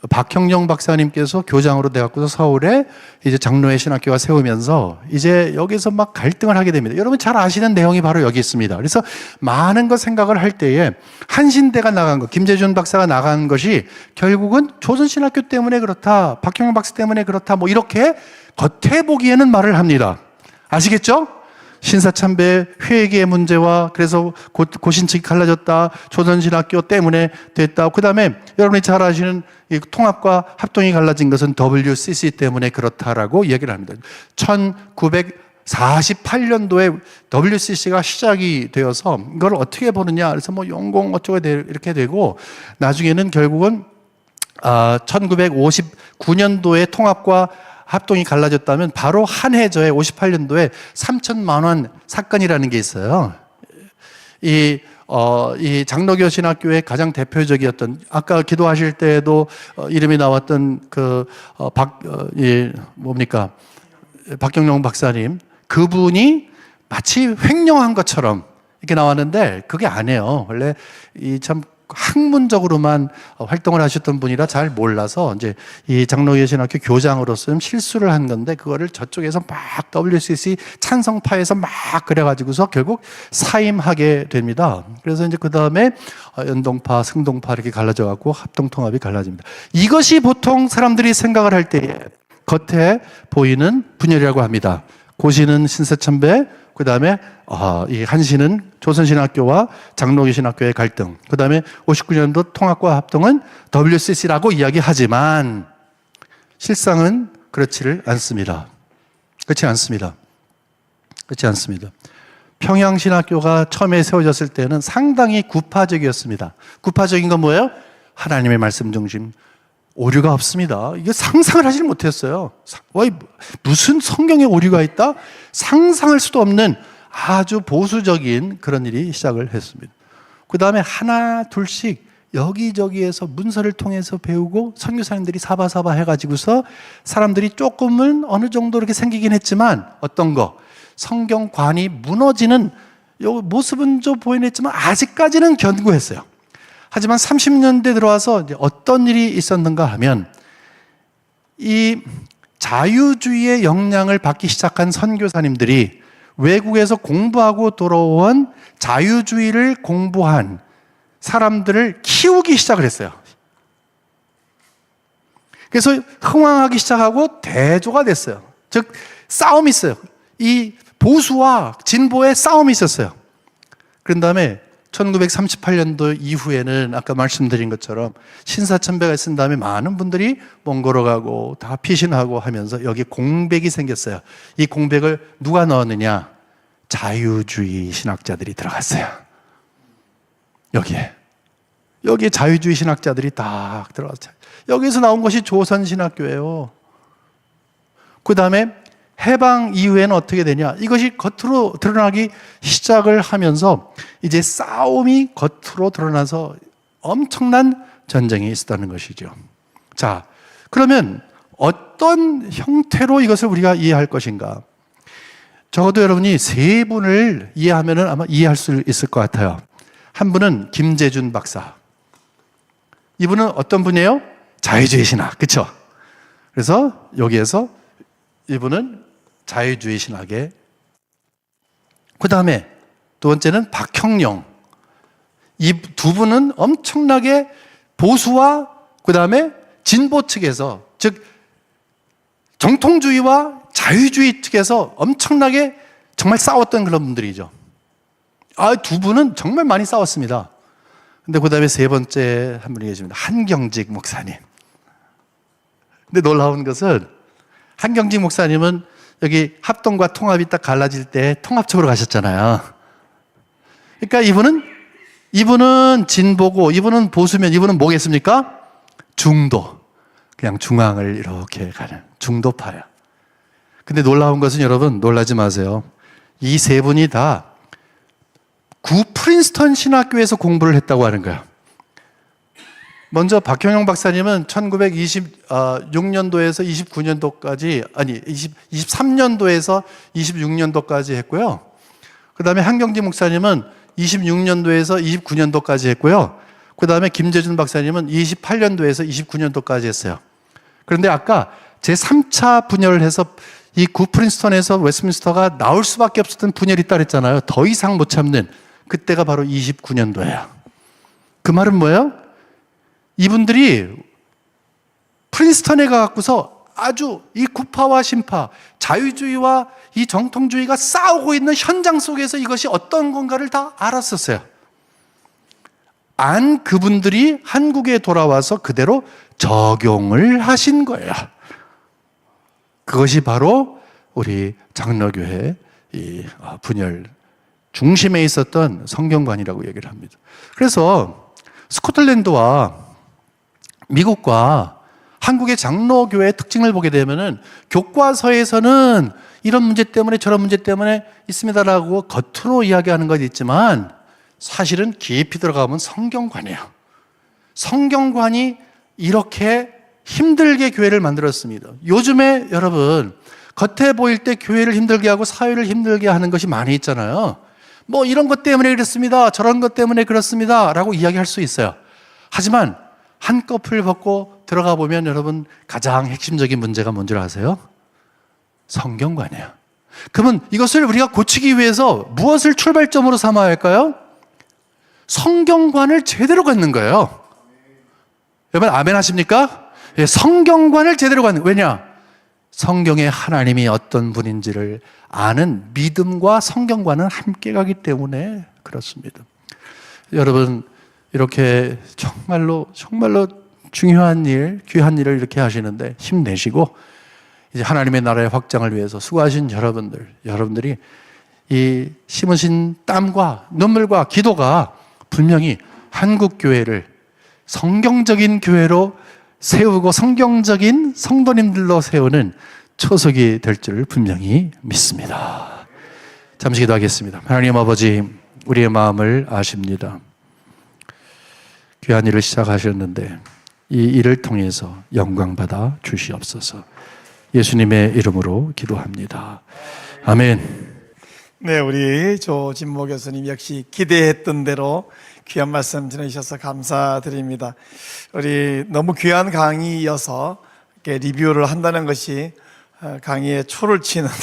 박형영 박사님께서 교장으로 돼갖고서 서울에 이제 장로회 신학교가 세우면서 이제 여기서 막 갈등을 하게 됩니다. 여러분 잘 아시는 내용이 바로 여기 있습니다. 그래서 많은 것 생각을 할 때에 한신대가 나간 것, 김재준 박사가 나간 것이 결국은 조선신학교 때문에 그렇다, 박형영 박사 때문에 그렇다, 뭐 이렇게 겉에 보기에는 말을 합니다. 아시겠죠? 신사참배 회계의 문제와 그래서 고신측이 갈라졌다, 조선신학교 때문에 됐다, 그 다음에 여러분이 잘 아시는 이 통합과 합동이 갈라진 것은 WCC 때문에 그렇다라고 얘기를 합니다. 1948년도에 WCC가 시작이 되어서 이걸 어떻게 보느냐, 그래서 뭐 용공 어쩌고 이렇게 되고, 나중에는 결국은 1959년도에 통합과 합동이 갈라졌다면 바로 한 해저에 58년도에 3천만 원 사건이라는 게 있어요. 이 장로교 신학교의 가장 대표적이었던, 아까 기도하실 때에도 이름이 나왔던 박경영 박사님, 그분이 마치 횡령한 것처럼 이렇게 나왔는데 그게 아니에요. 원래 참 학문적으로만 활동을 하셨던 분이라 잘 몰라서 이제 이 장로교 신학교 교장으로서 실수를 한 건데, 그거를 저쪽에서 막 WCC 찬성파에서 막 그래가지고서 결국 사임하게 됩니다. 그래서 이제 그 다음에 연동파, 승동파 이렇게 갈라져 갖고 합동통합이 갈라집니다. 이것이 보통 사람들이 생각을 할 때에 겉에 보이는 분열이라고 합니다. 고시는 신사참배, 그 다음에 이 한신은 조선신학교와 장로교 신학교의 갈등, 그 다음에 59년도 통합과 합동은 WCC라고 이야기하지만 실상은 그렇지를 않습니다. 그렇지 않습니다. 그렇지 않습니다. 평양신학교가 처음에 세워졌을 때는 상당히 구파적이었습니다. 구파적인 건 뭐예요? 하나님의 말씀 중심, 오류가 없습니다. 이게 상상을 하지 못했어요. 무슨 성경에 오류가 있다? 상상할 수도 없는 아주 보수적인 그런 일이 시작을 했습니다. 그 다음에 하나 둘씩 여기저기에서 문서를 통해서 배우고, 선교사님들이 사바사바 해가지고서 사람들이 조금은 어느 정도 이렇게 생기긴 했지만, 어떤 거 성경관이 무너지는 요 모습은 좀 보이긴 했지만 아직까지는 견고했어요. 하지만 30년대 들어와서 이제 어떤 일이 있었는가 하면, 이 자유주의의 영향을 받기 시작한 선교사님들이 외국에서 공부하고 돌아온 자유주의를 공부한 사람들을 키우기 시작을 했어요. 그래서 흥왕하기 시작하고 대조가 됐어요. 즉 싸움이 있어요. 이 보수와 진보의 싸움이 있었어요. 그런 다음에 1938년도 이후에는 아까 말씀드린 것처럼 신사참배가 있은 다음에 많은 분들이 몽고로 가고 다 피신하고 하면서 여기 공백이 생겼어요. 이 공백을 누가 넣었느냐? 자유주의 신학자들이 들어갔어요. 여기에 자유주의 신학자들이 딱 들어갔어요. 여기서 나온 것이 조선신학교예요. 그 다음에 해방 이후에는 어떻게 되냐? 이것이 겉으로 드러나기 시작을 하면서 이제 싸움이 겉으로 드러나서 엄청난 전쟁이 있었다는 것이죠. 자, 그러면 어떤 형태로 이것을 우리가 이해할 것인가? 적어도 여러분이 세 분을 이해하면 아마 이해할 수 있을 것 같아요. 한 분은 김재준 박사. 이분은 어떤 분이에요? 자유주의 신학, 그렇죠? 그래서 여기에서 이분은 자유주의 신학의, 그 다음에 두 번째는 박형룡. 이 두 분은 엄청나게 보수와 그 다음에 진보 측에서, 즉 정통주의와 자유주의 측에서 엄청나게 정말 싸웠던 그런 분들이죠. 두 분은 정말 많이 싸웠습니다. 근데 그 다음에 세 번째 한 분이 계십니다. 한경직 목사님. 근데 놀라운 것은 한경직 목사님은 여기 합동과 통합이 딱 갈라질 때 통합적으로 가셨잖아요. 그러니까 이분은 진보고 이분은 보수면 이분은 뭐겠습니까? 중도. 그냥 중앙을 이렇게 가는 중도파야. 근데 놀라운 것은 여러분 놀라지 마세요. 이 세 분이 다 구 프린스턴 신학교에서 공부를 했다고 하는 거야. 먼저 박형용 박사님은 1926년도에서 29년도까지, 23년도에서 26년도까지 했고요. 그 다음에 한경지 목사님은 26년도에서 29년도까지 했고요. 그 다음에 김재준 박사님은 28년도에서 29년도까지 했어요. 그런데 아까 제 3차 분열을 해서 이 구 프린스턴에서 웨스트민스터가 나올 수밖에 없었던 분열이 있다 그랬잖아요. 더 이상 못 참는, 그때가 바로 29년도예요. 그 말은 뭐예요? 이분들이 프린스턴에 가갖고서 아주 이 구파와 신파, 자유주의와 이 정통주의가 싸우고 있는 현장 속에서 이것이 어떤 건가를 다 알았었어요. 그분들이 한국에 돌아와서 그대로 적용을 하신 거예요. 그것이 바로 우리 장로교회 이 분열 중심에 있었던 성경관이라고 얘기를 합니다. 그래서 스코틀랜드와 미국과 한국의 장로교회의 특징을 보게 되면은 교과서에서는 이런 문제 때문에 저런 문제 때문에 있습니다라고 겉으로 이야기하는 건 있지만 사실은 깊이 들어가면 성경관이에요. 성경관이 이렇게 힘들게 교회를 만들었습니다. 요즘에 여러분 겉에 보일 때 교회를 힘들게 하고 사회를 힘들게 하는 것이 많이 있잖아요. 뭐 이런 것 때문에 그렇습니다, 저런 것 때문에 그렇습니다 라고 이야기할 수 있어요. 하지만 한꺼풀 벗고 들어가 보면 여러분 가장 핵심적인 문제가 뭔지 아세요? 성경관이에요. 그러면 이것을 우리가 고치기 위해서 무엇을 출발점으로 삼아야 할까요? 성경관을 제대로 갖는 거예요. 여러분 아멘 하십니까? 성경관을 제대로 갖는, 왜냐? 성경에 하나님이 어떤 분인지를 아는 믿음과 성경관은 함께 가기 때문에 그렇습니다. 여러분 이렇게 정말로 중요한 일, 귀한 일을 이렇게 하시는데 힘내시고 이제 하나님의 나라의 확장을 위해서 수고하신 여러분들이 이 심으신 땀과 눈물과 기도가 분명히 한국 교회를 성경적인 교회로 세우고 성경적인 성도님들로 세우는 초석이 될 줄 분명히 믿습니다. 잠시 기도하겠습니다. 하나님 아버지, 우리의 마음을 아십니다. 귀한 일을 시작하셨는데 이 일을 통해서 영광 받아 주시옵소서. 예수님의 이름으로 기도합니다. 아멘. 네, 우리 조진모 교수님 역시 기대했던 대로 귀한 말씀 전해주셔서 감사드립니다. 우리 너무 귀한 강의여서 이렇게 리뷰를 한다는 것이 강의에 초를 치는데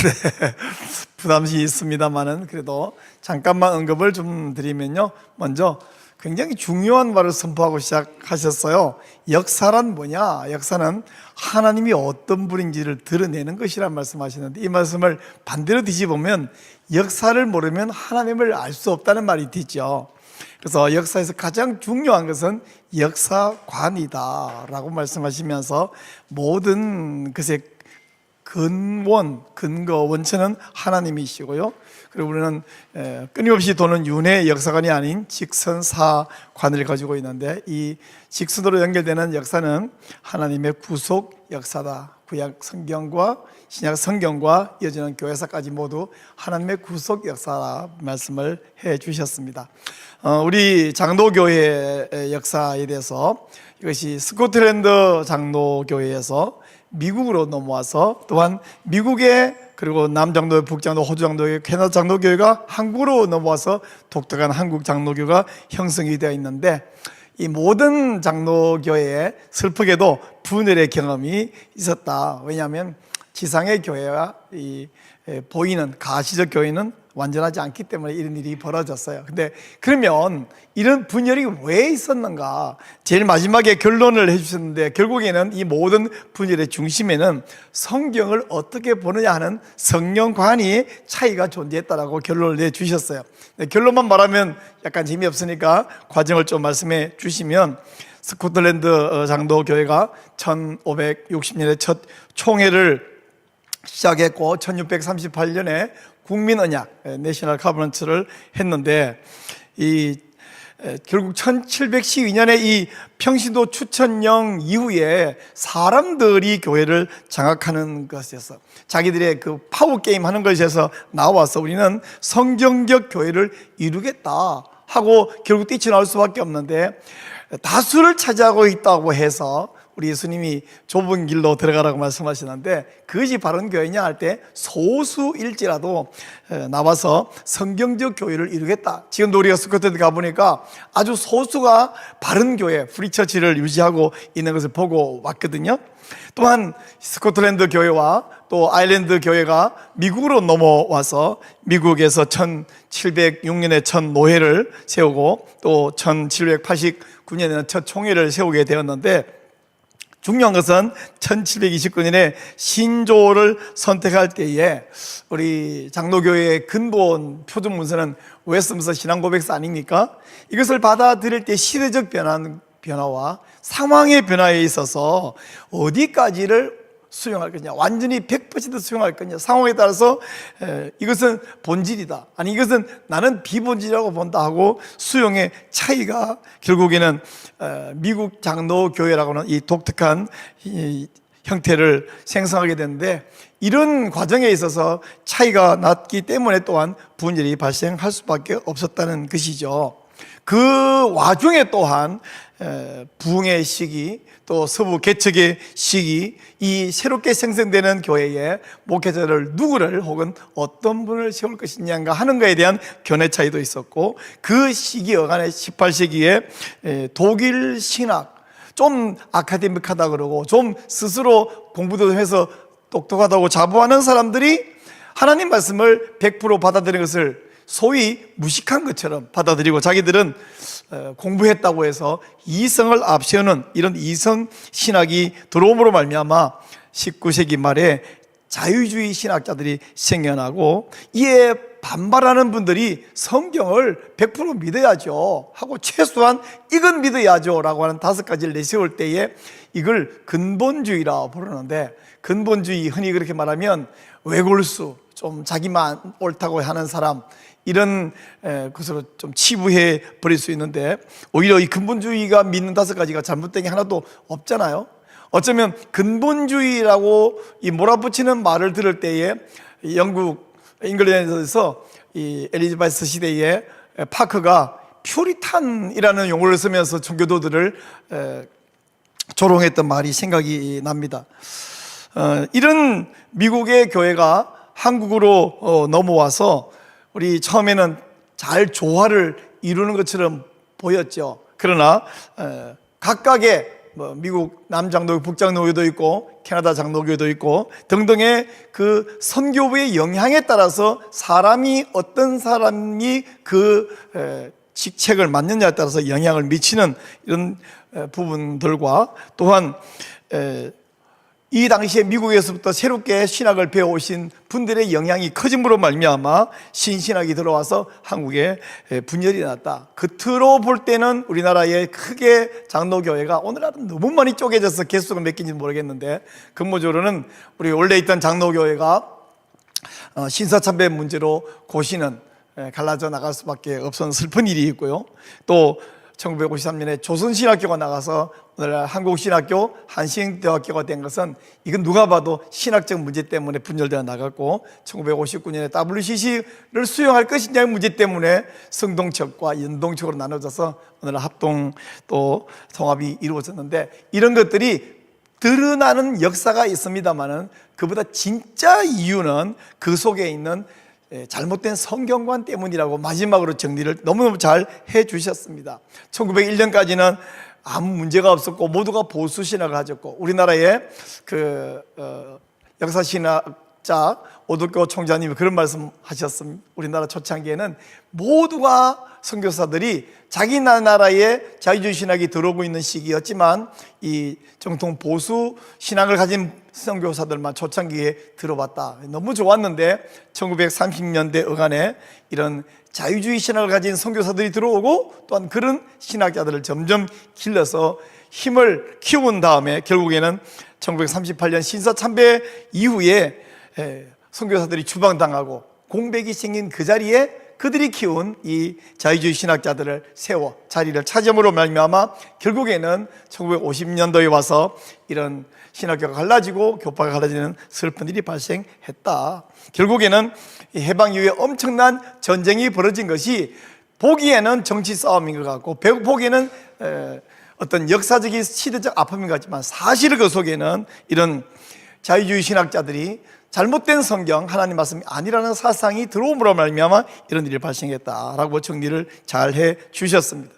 부담이 있습니다만은 그래도 잠깐만 언급을 좀 드리면요. 먼저 굉장히 중요한 말을 선포하고 시작하셨어요. 역사란 뭐냐? 역사는 하나님이 어떤 분인지를 드러내는 것이란 말씀하시는데 이 말씀을 반대로 뒤집으면 역사를 모르면 하나님을 알 수 없다는 말이 되죠. 그래서 역사에서 가장 중요한 것은 역사관이다 라고 말씀하시면서 모든 것의 근거, 원천은 하나님이시고요. 그리고 우리는 끊임없이 도는 윤회 역사관이 아닌 직선사관을 가지고 있는데 이 직선으로 연결되는 역사는 하나님의 구속 역사다. 구약 성경과 신약 성경과 이어지는 교회사까지 모두 하나님의 구속 역사라 말씀을 해 주셨습니다. 우리 장로교회의 역사에 대해서 이것이 스코틀랜드 장로교회에서 미국으로 넘어와서 또한 미국의 그리고 남장로교, 북장로, 호주장로교, 캐나다 장로교회가 한국으로 넘어와서 독특한 한국 장로교가 형성이 되어 있는데 이 모든 장로교회에 슬프게도 분열의 경험이 있었다. 왜냐하면 지상의 교회와 이 보이는 가시적 교회는 완전하지 않기 때문에 이런 일이 벌어졌어요. 근데 그러면 이런 분열이 왜 있었는가? 제일 마지막에 결론을 해주셨는데 결국에는 이 모든 분열의 중심에는 성경을 어떻게 보느냐 하는 성경관이 차이가 존재했다라고 결론을 내주셨어요. 결론만 말하면 약간 재미없으니까 과정을 좀 말씀해 주시면 스코틀랜드 장로교회가 1560년에 첫 총회를 시작했고 1638년에 국민언약 내셔널 카버넌트를 했는데 결국 1712년에 이 평신도 추천령 이후에 사람들이 교회를 장악하는 것에서 자기들의 그 파워 게임 하는 것에서 나와서 우리는 성경적 교회를 이루겠다 하고 결국 뛰쳐나올 수밖에 없는데 다수를 차지하고 있다고 해서 우리 예수님이 좁은 길로 들어가라고 말씀하시는데 그것이 바른 교회냐 할 때 소수일지라도 나와서 성경적 교회를 이루겠다. 지금도 우리가 스코틀랜드 가보니까 아주 소수가 바른 교회, 프리처치를 유지하고 있는 것을 보고 왔거든요. 또한 스코틀랜드 교회와 또 아일랜드 교회가 미국으로 넘어와서 미국에서 1706년에 첫 노회를 세우고 또 1789년에는 첫 총회를 세우게 되었는데 중요한 것은 1729년에 신조를 선택할 때에 우리 장로교회의 근본 표준 문서는 웨스트민스터 신앙고백서 아닙니까? 이것을 받아들일 때 시대적 변화와 상황의 변화에 있어서 어디까지를 수용할 거냐, 완전히 100% 수용할 거냐, 상황에 따라서 이것은 본질이다, 아니 이것은 나는 비본질이라고 본다 하고 수용의 차이가 결국에는 미국 장로교회라고는 이 독특한 이 형태를 생성하게 되는데 이런 과정에 있어서 차이가 났기 때문에 또한 분열이 발생할 수밖에 없었다는 것이죠. 그 와중에 또한 부흥의 시기 또 서부 개척의 시기, 이 새롭게 생성되는 교회에 목회자를 누구를 혹은 어떤 분을 세울 것이냐가 하는 것에 대한 견해 차이도 있었고 그 시기 어간의 18세기에 독일 신학 좀 아카데믹하다 그러고 좀 스스로 공부도 해서 똑똑하다고 자부하는 사람들이 하나님 말씀을 100% 받아들이는 것을 소위 무식한 것처럼 받아들이고 자기들은 공부했다고 해서 이성을 앞세우는 이런 이성 신학이 들어옴으로 말미암아 19세기 말에 자유주의 신학자들이 생겨나고 이에 반발하는 분들이 성경을 100% 믿어야죠 하고 최소한 이건 믿어야죠 라고 하는 5가지를 내세울 때에 이걸 근본주의라고 부르는데 근본주의 흔히 그렇게 말하면 외골수 좀 자기만 옳다고 하는 사람 이런 것으로 좀 치부해 버릴 수 있는데 오히려 이 근본주의가 믿는 5가지가 잘못된 게 하나도 없잖아요. 어쩌면 근본주의라고 이 몰아붙이는 말을 들을 때에 영국 잉글랜드에서 이 엘리자베스 시대에 파크가 퓨리탄이라는 용어를 쓰면서 청교도들을 조롱했던 말이 생각이 납니다. 이런 미국의 교회가 한국으로 넘어와서 우리 처음에는 잘 조화를 이루는 것처럼 보였죠. 그러나 각각의 미국 남장로교, 북장로교도 있고 캐나다 장로교도 있고 등등의 그 선교부의 영향에 따라서 사람이 어떤 사람이 그 직책을 맡느냐에 따라서 영향을 미치는 이런 부분들과 또한 이 당시에 미국에서부터 새롭게 신학을 배워오신 분들의 영향이 커짐으로 말미암아 신신학이 들어와서 한국에 분열이 났다. 겉으로 볼 때는 우리나라의 크게 장로교회가 오늘날은 너무 많이 쪼개져서 개수가 몇 개인지 모르겠는데 근본적으로는 우리 원래 있던 장로교회가 신사참배 문제로 고시는 갈라져 나갈 수밖에 없었던 슬픈 일이 있고요. 또 1953년에 조선신학교가 나가서 오늘날 한국신학교, 한신대학교가 된 것은 이건 누가 봐도 신학적 문제 때문에 분열되어 나갔고 1959년에 WCC를 수용할 것이냐의 문제 때문에 성동척과 연동척으로 나눠져서 오늘날 합동 또 통합이 이루어졌는데 이런 것들이 드러나는 역사가 있습니다만은 그보다 진짜 이유는 그 속에 있는 잘못된 성경관 때문이라고 마지막으로 정리를 너무너무 잘 해주셨습니다. 1901년까지는 아무 문제가 없었고 모두가 보수 신학을 가졌고 우리나라의 역사신학자 오덕교 총장님이 그런 말씀하셨습니다. 우리나라 초창기에는 모두가 선교사들이 자기 나라에 자유주의 신학이 들어오고 있는 시기였지만 이 정통 보수 신학을 가진 선교사들만 초창기에 들어왔다. 너무 좋았는데 1930년대 어간에 이런 자유주의 신학을 가진 선교사들이 들어오고 또한 그런 신학자들을 점점 길러서 힘을 키운 다음에 결국에는 1938년 신사참배 이후에 선교사들이 추방당하고 공백이 생긴 그 자리에 그들이 키운 이 자유주의 신학자들을 세워 자리를 차지함으로 말미암아 결국에는 1950년도에 와서 이런 신학교가 갈라지고 교파가 갈라지는 슬픈 일이 발생했다. 결국에는 해방 이후에 엄청난 전쟁이 벌어진 것이 보기에는 정치 싸움인 것 같고 보기에는 어떤 역사적인 시대적 아픔인 것 같지만 사실 그 속에는 이런 자유주의 신학자들이 잘못된 성경 하나님 말씀이 아니라는 사상이 들어옴으로 말미암아 이런 일이 발생했다라고 정리를 잘 해 주셨습니다.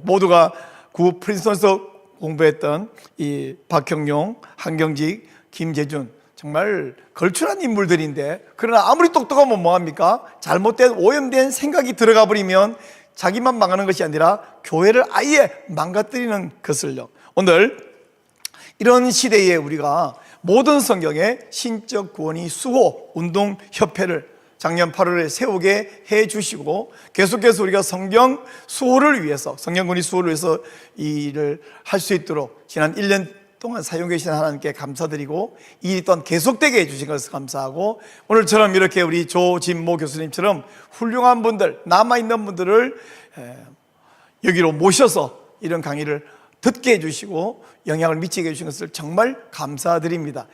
모두가 구 프린스턴에서 공부했던 이 박형용, 한경직, 김재준 정말 걸출한 인물들인데 그러나 아무리 똑똑하면 뭐합니까? 잘못된 오염된 생각이 들어가 버리면 자기만 망하는 것이 아니라 교회를 아예 망가뜨리는 것을요. 오늘 이런 시대에 우리가 모든 성경에 신적 구원이 수호 운동협회를 작년 8월에 세우게 해 주시고 계속해서 우리가 성경 수호를 위해서 성경 구원이 수호를 위해서 이 일을 할 수 있도록 지난 1년 동안 사용해 주신 하나님께 감사드리고 이 일이 또한 계속되게 해 주신 것을 감사하고 오늘처럼 이렇게 우리 조진모 교수님처럼 훌륭한 분들 남아있는 분들을 여기로 모셔서 이런 강의를 듣게 해주시고 영향을 미치게 해주신 것을 정말 감사드립니다.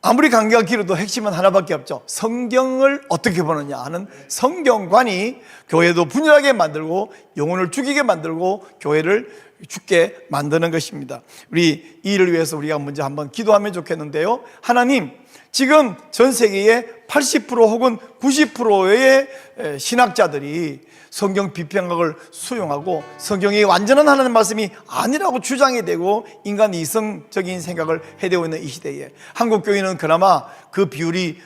아무리 강의가 길어도 핵심은 하나밖에 없죠. 성경을 어떻게 보느냐 하는 성경관이 교회도 분열하게 만들고 영혼을 죽이게 만들고 교회를 죽게 만드는 것입니다. 우리 이 일을 위해서 우리가 먼저 한번 기도하면 좋겠는데요. 하나님, 지금 전 세계의 80% 혹은 90%의 신학자들이 성경 비평학을 수용하고 성경이 완전한 하나님 말씀이 아니라고 주장이 되고 인간 이성적인 생각을 해대고 있는 이 시대에 한국교회는 그나마 그 비율이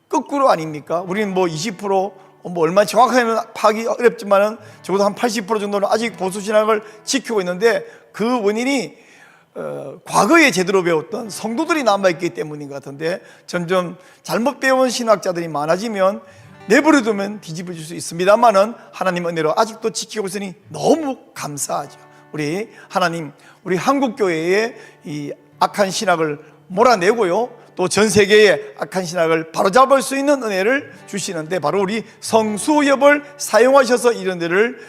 거꾸로 아닙니까? 우리는 뭐 20% 얼마 정확하게는 파악이 어렵지만은 적어도 한 80% 정도는 아직 보수신학을 지키고 있는데 그 원인이 과거에 제대로 배웠던 성도들이 남아있기 때문인 것 같은데 점점 잘못 배운 신학자들이 많아지면 내버려두면 뒤집어질 수 있습니다만은 하나님 은혜로 아직도 지키고 있으니 너무 감사하죠. 우리 하나님, 우리 한국교회의 이 악한 신학을 몰아내고요 또 전 세계의 악한 신학을 바로잡을 수 있는 은혜를 주시는데 바로 우리 성수협을 사용하셔서 이런 일을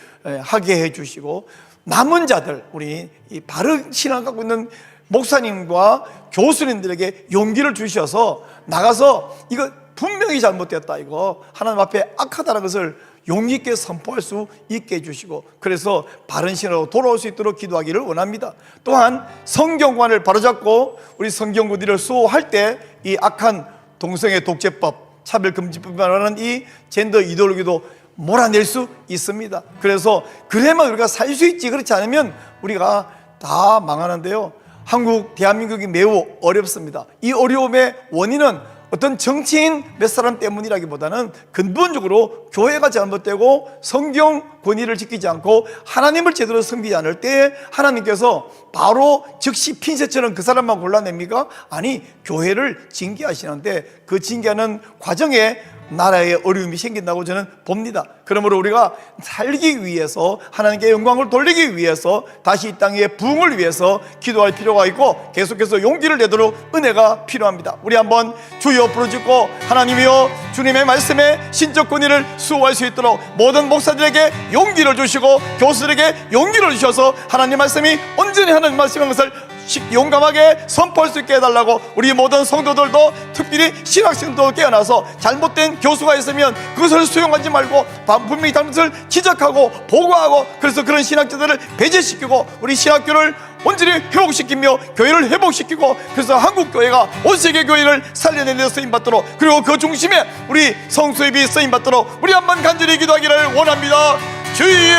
하게 해주시고 남은 자들 우리 이 바른 신앙 갖고 있는 목사님과 교수님들에게 용기를 주셔서 나가서 이거 분명히 잘못되었다 이거 하나님 앞에 악하다는 것을 용기 있게 선포할 수 있게 해주시고 그래서 바른 신앙으로 돌아올 수 있도록 기도하기를 원합니다. 또한 성경관을 바로잡고 우리 성경구들을 수호할 때 이 악한 동성애 독재법 차별금지법이라는 이 젠더 이데올로기도 몰아낼 수 있습니다. 그래서 그래야만 우리가 살 수 있지 그렇지 않으면 우리가 다 망하는데요 한국 대한민국이 매우 어렵습니다. 이 어려움의 원인은 어떤 정치인 몇 사람 때문이라기보다는 근본적으로 교회가 잘못되고 성경 권위를 지키지 않고 하나님을 제대로 섬기지 않을 때 하나님께서 바로 즉시 핀셋처럼 그 사람만 골라냅니까? 아니 교회를 징계하시는데 그 징계하는 과정에 나라에 어려움이 생긴다고 저는 봅니다. 그러므로 우리가 살기 위해서, 하나님께 영광을 돌리기 위해서, 다시 이 땅의 부흥을 위해서 기도할 필요가 있고, 계속해서 용기를 내도록 은혜가 필요합니다. 우리 한번 주여 부르짖고, 하나님이여 주님의 말씀에 신적 권위를 수호할 수 있도록 모든 목사들에게 용기를 주시고 교수들에게 용기를 주셔서 하나님 말씀이 온전히 하나님 말씀인 것을 용감하게 선포할 수 있게 해달라고, 우리 모든 성도들도 특별히 신학생도 깨어나서 잘못된 교수가 있으면 그것을 수용하지 말고 분명히 잘못을 지적하고 보고하고, 그래서 그런 신학자들을 배제시키고 우리 신학교를 온전히 회복시키며 교회를 회복시키고, 그래서 한국교회가 온세계 교회를 살려내는 데 쓰임받도록, 그리고 그 중심에 우리 성수협이 쓰임받도록 우리 한번 간절히 기도하기를 원합니다. 주여,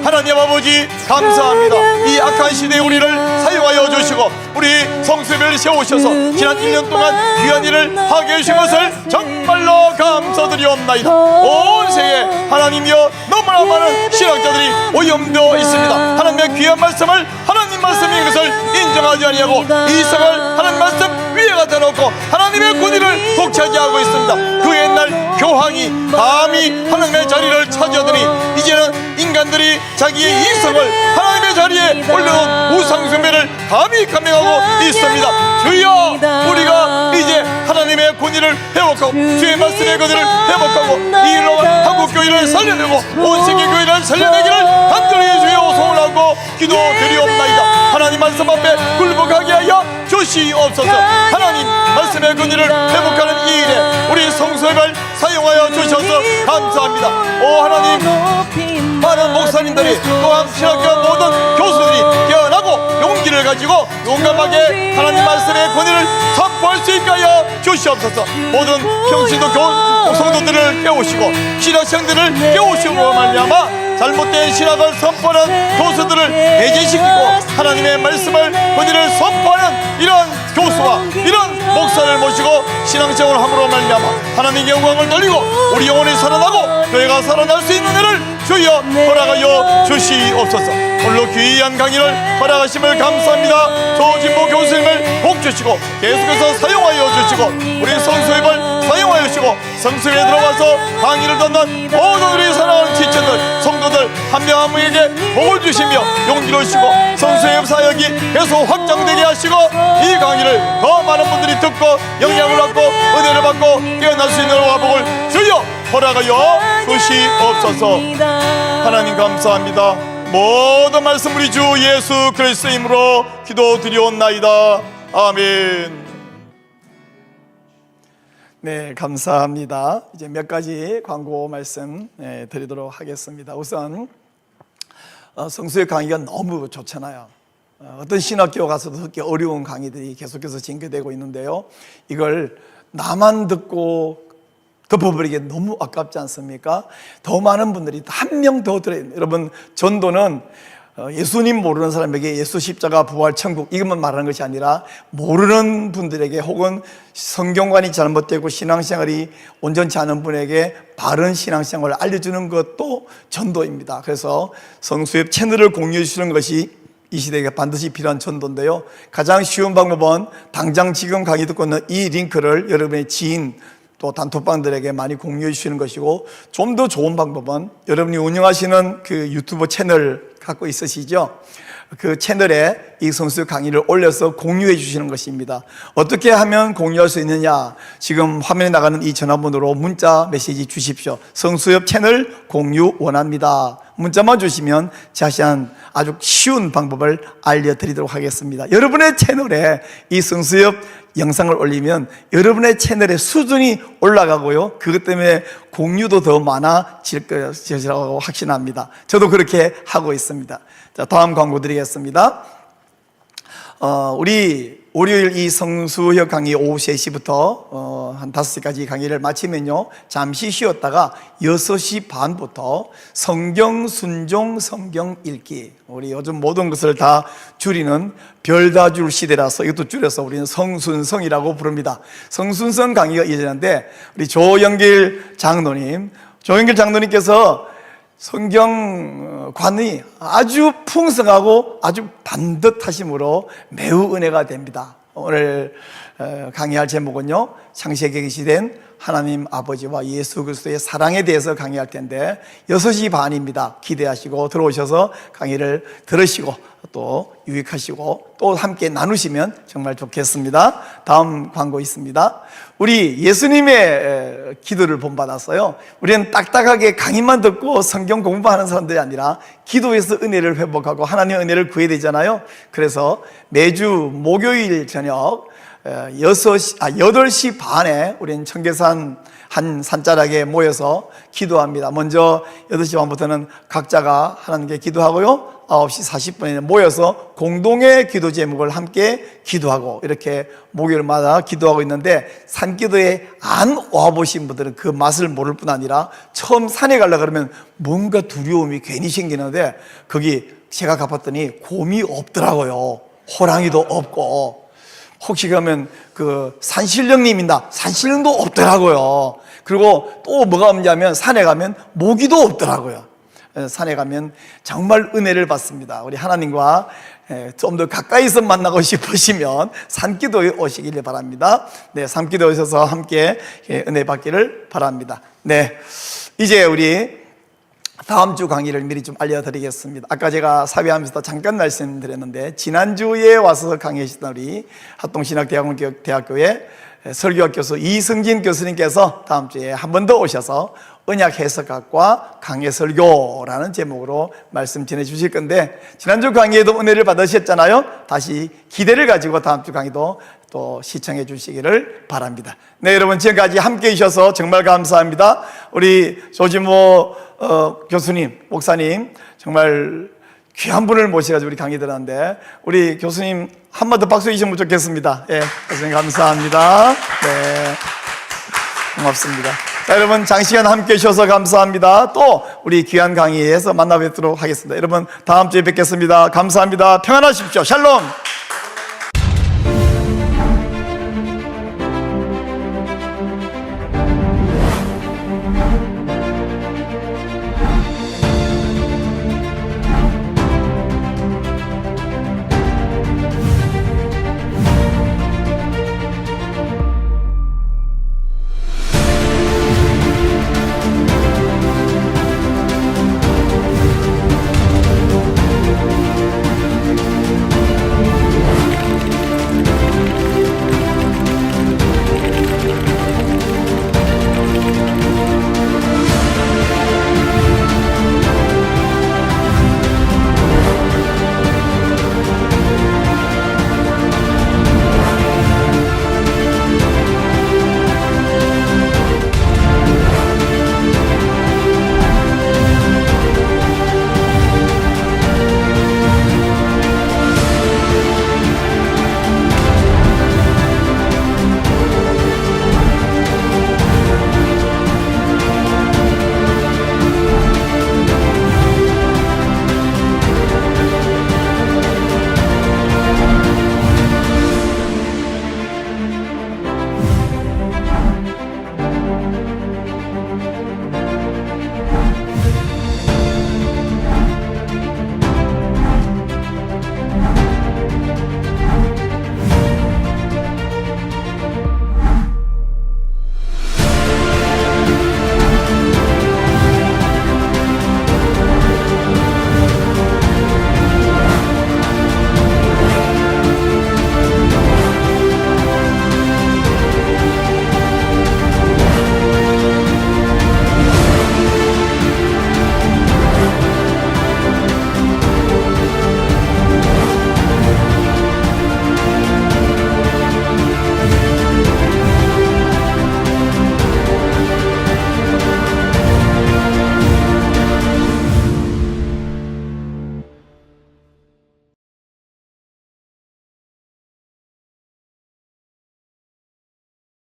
하나님 아버지 감사합니다. 이 악한 시대에 우리를 사용하여 주시고 우리 성수협을 세우셔서 지난 1년 동안 귀한 일을 하게 해주신 것을 정말로 감사드리옵나이다. 온 세계 하나님이여 너무나 많은 신학자들이 오염되어 있습니다. 하나님의 귀한 말씀을 하나님 말씀인 것을 인정하지 아니하고 이성을 하나님 말씀 위에 갖다 놓고 하나님의 권위를 독차지하고 있습니다. 그 옛날 교황이 감히 하나님의 자리를 차지하더니 이제는 인간들이 자기의 이성을 하나님의 자리에 올려놓은 우상숭배를 감히 감행하고 있습니다. 주여, 우리가 이제 하나님의 권위를 회복하고 주의 말씀의 권위를 회복하고 이 일로 한국교회를 살려내고 온세계 교회를 살려내기를 간절히 주여 소원하고 기도드리옵나이다. 하나님 말씀 앞에 굴복하게 하여 주시옵소서. 하나님 말씀의 권위를 회복하는 이 일에 우리 성수협을 사용하여 주셔서 감사합니다. 오 하나님, 많은 목사님들이 또한 신학교 모든 교수들이 깨어나고 용기를 가지고 용감하게 하나님 말씀의 권위를 선포할 수 있게 하여 주시옵소서. 모든 평신도 성도들을 깨우시고 신학생들을 깨우시고 말미암아 잘못된 신학을 선포하는 교수들을 배제시키고 하나님의 말씀을 권위를 선포하는 이런 교수와 이런 목사를 모시고 신앙생활을 함으로 말미암아 하나님의 영광을 돌리고 우리 영혼이 살아나고 교회가 살아날 수 있는 일을 주여 허락하여 주시옵소서. 오늘로 귀한 강의를 허락하심을 감사합니다. 조진보 교수님을 복 주시고 계속해서 사용하여 주시고 우리 성수협을 사용하여 주시고 성수협에 들어가서 강의를 듣는 모든 우리 사랑하는 지체들 성도들 한 명 한 명에게 복을 주시며 용기를 주시고 성수협 사역이 계속 확장되게 하시고 이 강의를 더 많은 분들이 듣고 영향을 받고 은혜를 받고 깨어날 수 있는 복을 주여 허락하여 주시옵소서. 하나님 감사합니다. 모든 말씀 우리 주 예수 그리스도의 이름으로 기도드리옵나이다. 아멘. 네, 감사합니다. 이제 몇 가지 광고 말씀 드리도록 하겠습니다. 우선 성수의 강의가 너무 좋잖아요. 어떤 신학교 가서도 듣기 어려운 강의들이 계속해서 쟁겨되고 있는데요, 이걸 나만 듣고 덮어버리기 너무 아깝지 않습니까? 더 많은 분들이 한 명 더 들어요. 여러분, 전도는 예수님 모르는 사람에게 예수 십자가 부활 천국 이것만 말하는 것이 아니라 모르는 분들에게 혹은 성경관이 잘못되고 신앙생활이 온전치 않은 분에게 바른 신앙생활을 알려주는 것도 전도입니다. 그래서 성수협 채널을 공유해 주시는 것이 이 시대에 반드시 필요한 전도인데요, 가장 쉬운 방법은 당장 지금 강의 듣고 있는 이 링크를 여러분의 지인 또 단톡방들에게 많이 공유해 주시는 것이고, 좀 더 좋은 방법은 여러분이 운영하시는 그 유튜브 채널 갖고 있으시죠? 그 채널에 이 성수 강의를 올려서 공유해 주시는 것입니다. 어떻게 하면 공유할 수 있느냐? 지금 화면에 나가는 이 전화번호로 문자 메시지 주십시오. 성수협 채널 공유 원합니다. 문자만 주시면 자세한 아주 쉬운 방법을 알려드리도록 하겠습니다. 여러분의 채널에 이 성수협 영상을 올리면 여러분의 채널의 수준이 올라가고요, 그것 때문에 공유도 더 많아질 것이라고 확신합니다. 저도 그렇게 하고 있습니다. 자, 다음 광고 드리겠습니다. 우리 월요일 이 성수협 강의 오후 3시부터 한 5시까지 강의를 마치면요, 잠시 쉬었다가 6시 반부터 성경 순종 성경 읽기, 우리 요즘 모든 것을 다 줄이는 별다줄 시대라서 이것도 줄여서 우리는 성순성이라고 부릅니다. 성순성 강의가 예전인데 우리 조영길 장로님께서 성경관이 아주 풍성하고 아주 반듯하심으로 매우 은혜가 됩니다. 오늘 강의할 제목은요, 창세기에 계시된 하나님 아버지와 예수 그리스도의 사랑에 대해서 강의할 텐데 6시 반입니다. 기대하시고 들어오셔서 강의를 들으시고 또 유익하시고 또 함께 나누시면 정말 좋겠습니다. 다음 광고 있습니다. 우리 예수님의 기도를 본받았어요. 우리는 딱딱하게 강의만 듣고 성경 공부하는 사람들이 아니라 기도에서 은혜를 회복하고 하나님의 은혜를 구해야 되잖아요. 그래서 매주 목요일 저녁 8시 반에 우리는 청계산 한 산자락에 모여서 기도합니다. 먼저 8시 반부터는 각자가 하나님께 기도하고요. 9시 40분에 모여서 공동의 기도 제목을 함께 기도하고 이렇게 목요일마다 기도하고 있는데 산기도에 안 와보신 분들은 그 맛을 모를 뿐 아니라 처음 산에 가려고 그러면 뭔가 두려움이 괜히 생기는데 거기 제가 가봤더니 곰이 없더라고요. 호랑이도 없고 혹시 그러면 그 산신령님이다. 산신령도 없더라고요. 그리고 또 뭐가 없냐면 산에 가면 모기도 없더라고요. 산에 가면 정말 은혜를 받습니다. 우리 하나님과 좀 더 가까이서 만나고 싶으시면 산기도에 오시길 바랍니다. 네, 산기도에 오셔서 함께 은혜 받기를 바랍니다. 네, 이제 우리 다음 주 강의를 미리 좀 알려드리겠습니다. 아까 제가 사회하면서 잠깐 말씀드렸는데 지난주에 와서 강의하시던 우리 합동신학대학교의 설교학 교수 이승진 교수님께서 다음 주에 한 번 더 오셔서 언약 해석학과 강해 설교라는 제목으로 말씀 전해주실 건데 지난주 강의에도 은혜를 받으셨잖아요. 다시 기대를 가지고 다음 주 강의도 또 시청해 주시기를 바랍니다. 네, 여러분 지금까지 함께 해주셔서 정말 감사합니다. 우리 조지모 교수님, 목사님 정말 귀한 분을 모셔가지고 우리 강의 들었는데 우리 교수님 한 번 더 박수 주시면 좋겠습니다. 예, 교수님 감사합니다. 네, 고맙습니다. 자, 여러분 장시간 함께 해주셔서 감사합니다. 또 우리 귀한 강의에서 만나 뵙도록 하겠습니다. 여러분 다음 주에 뵙겠습니다. 감사합니다. 평안하십시오. 샬롬.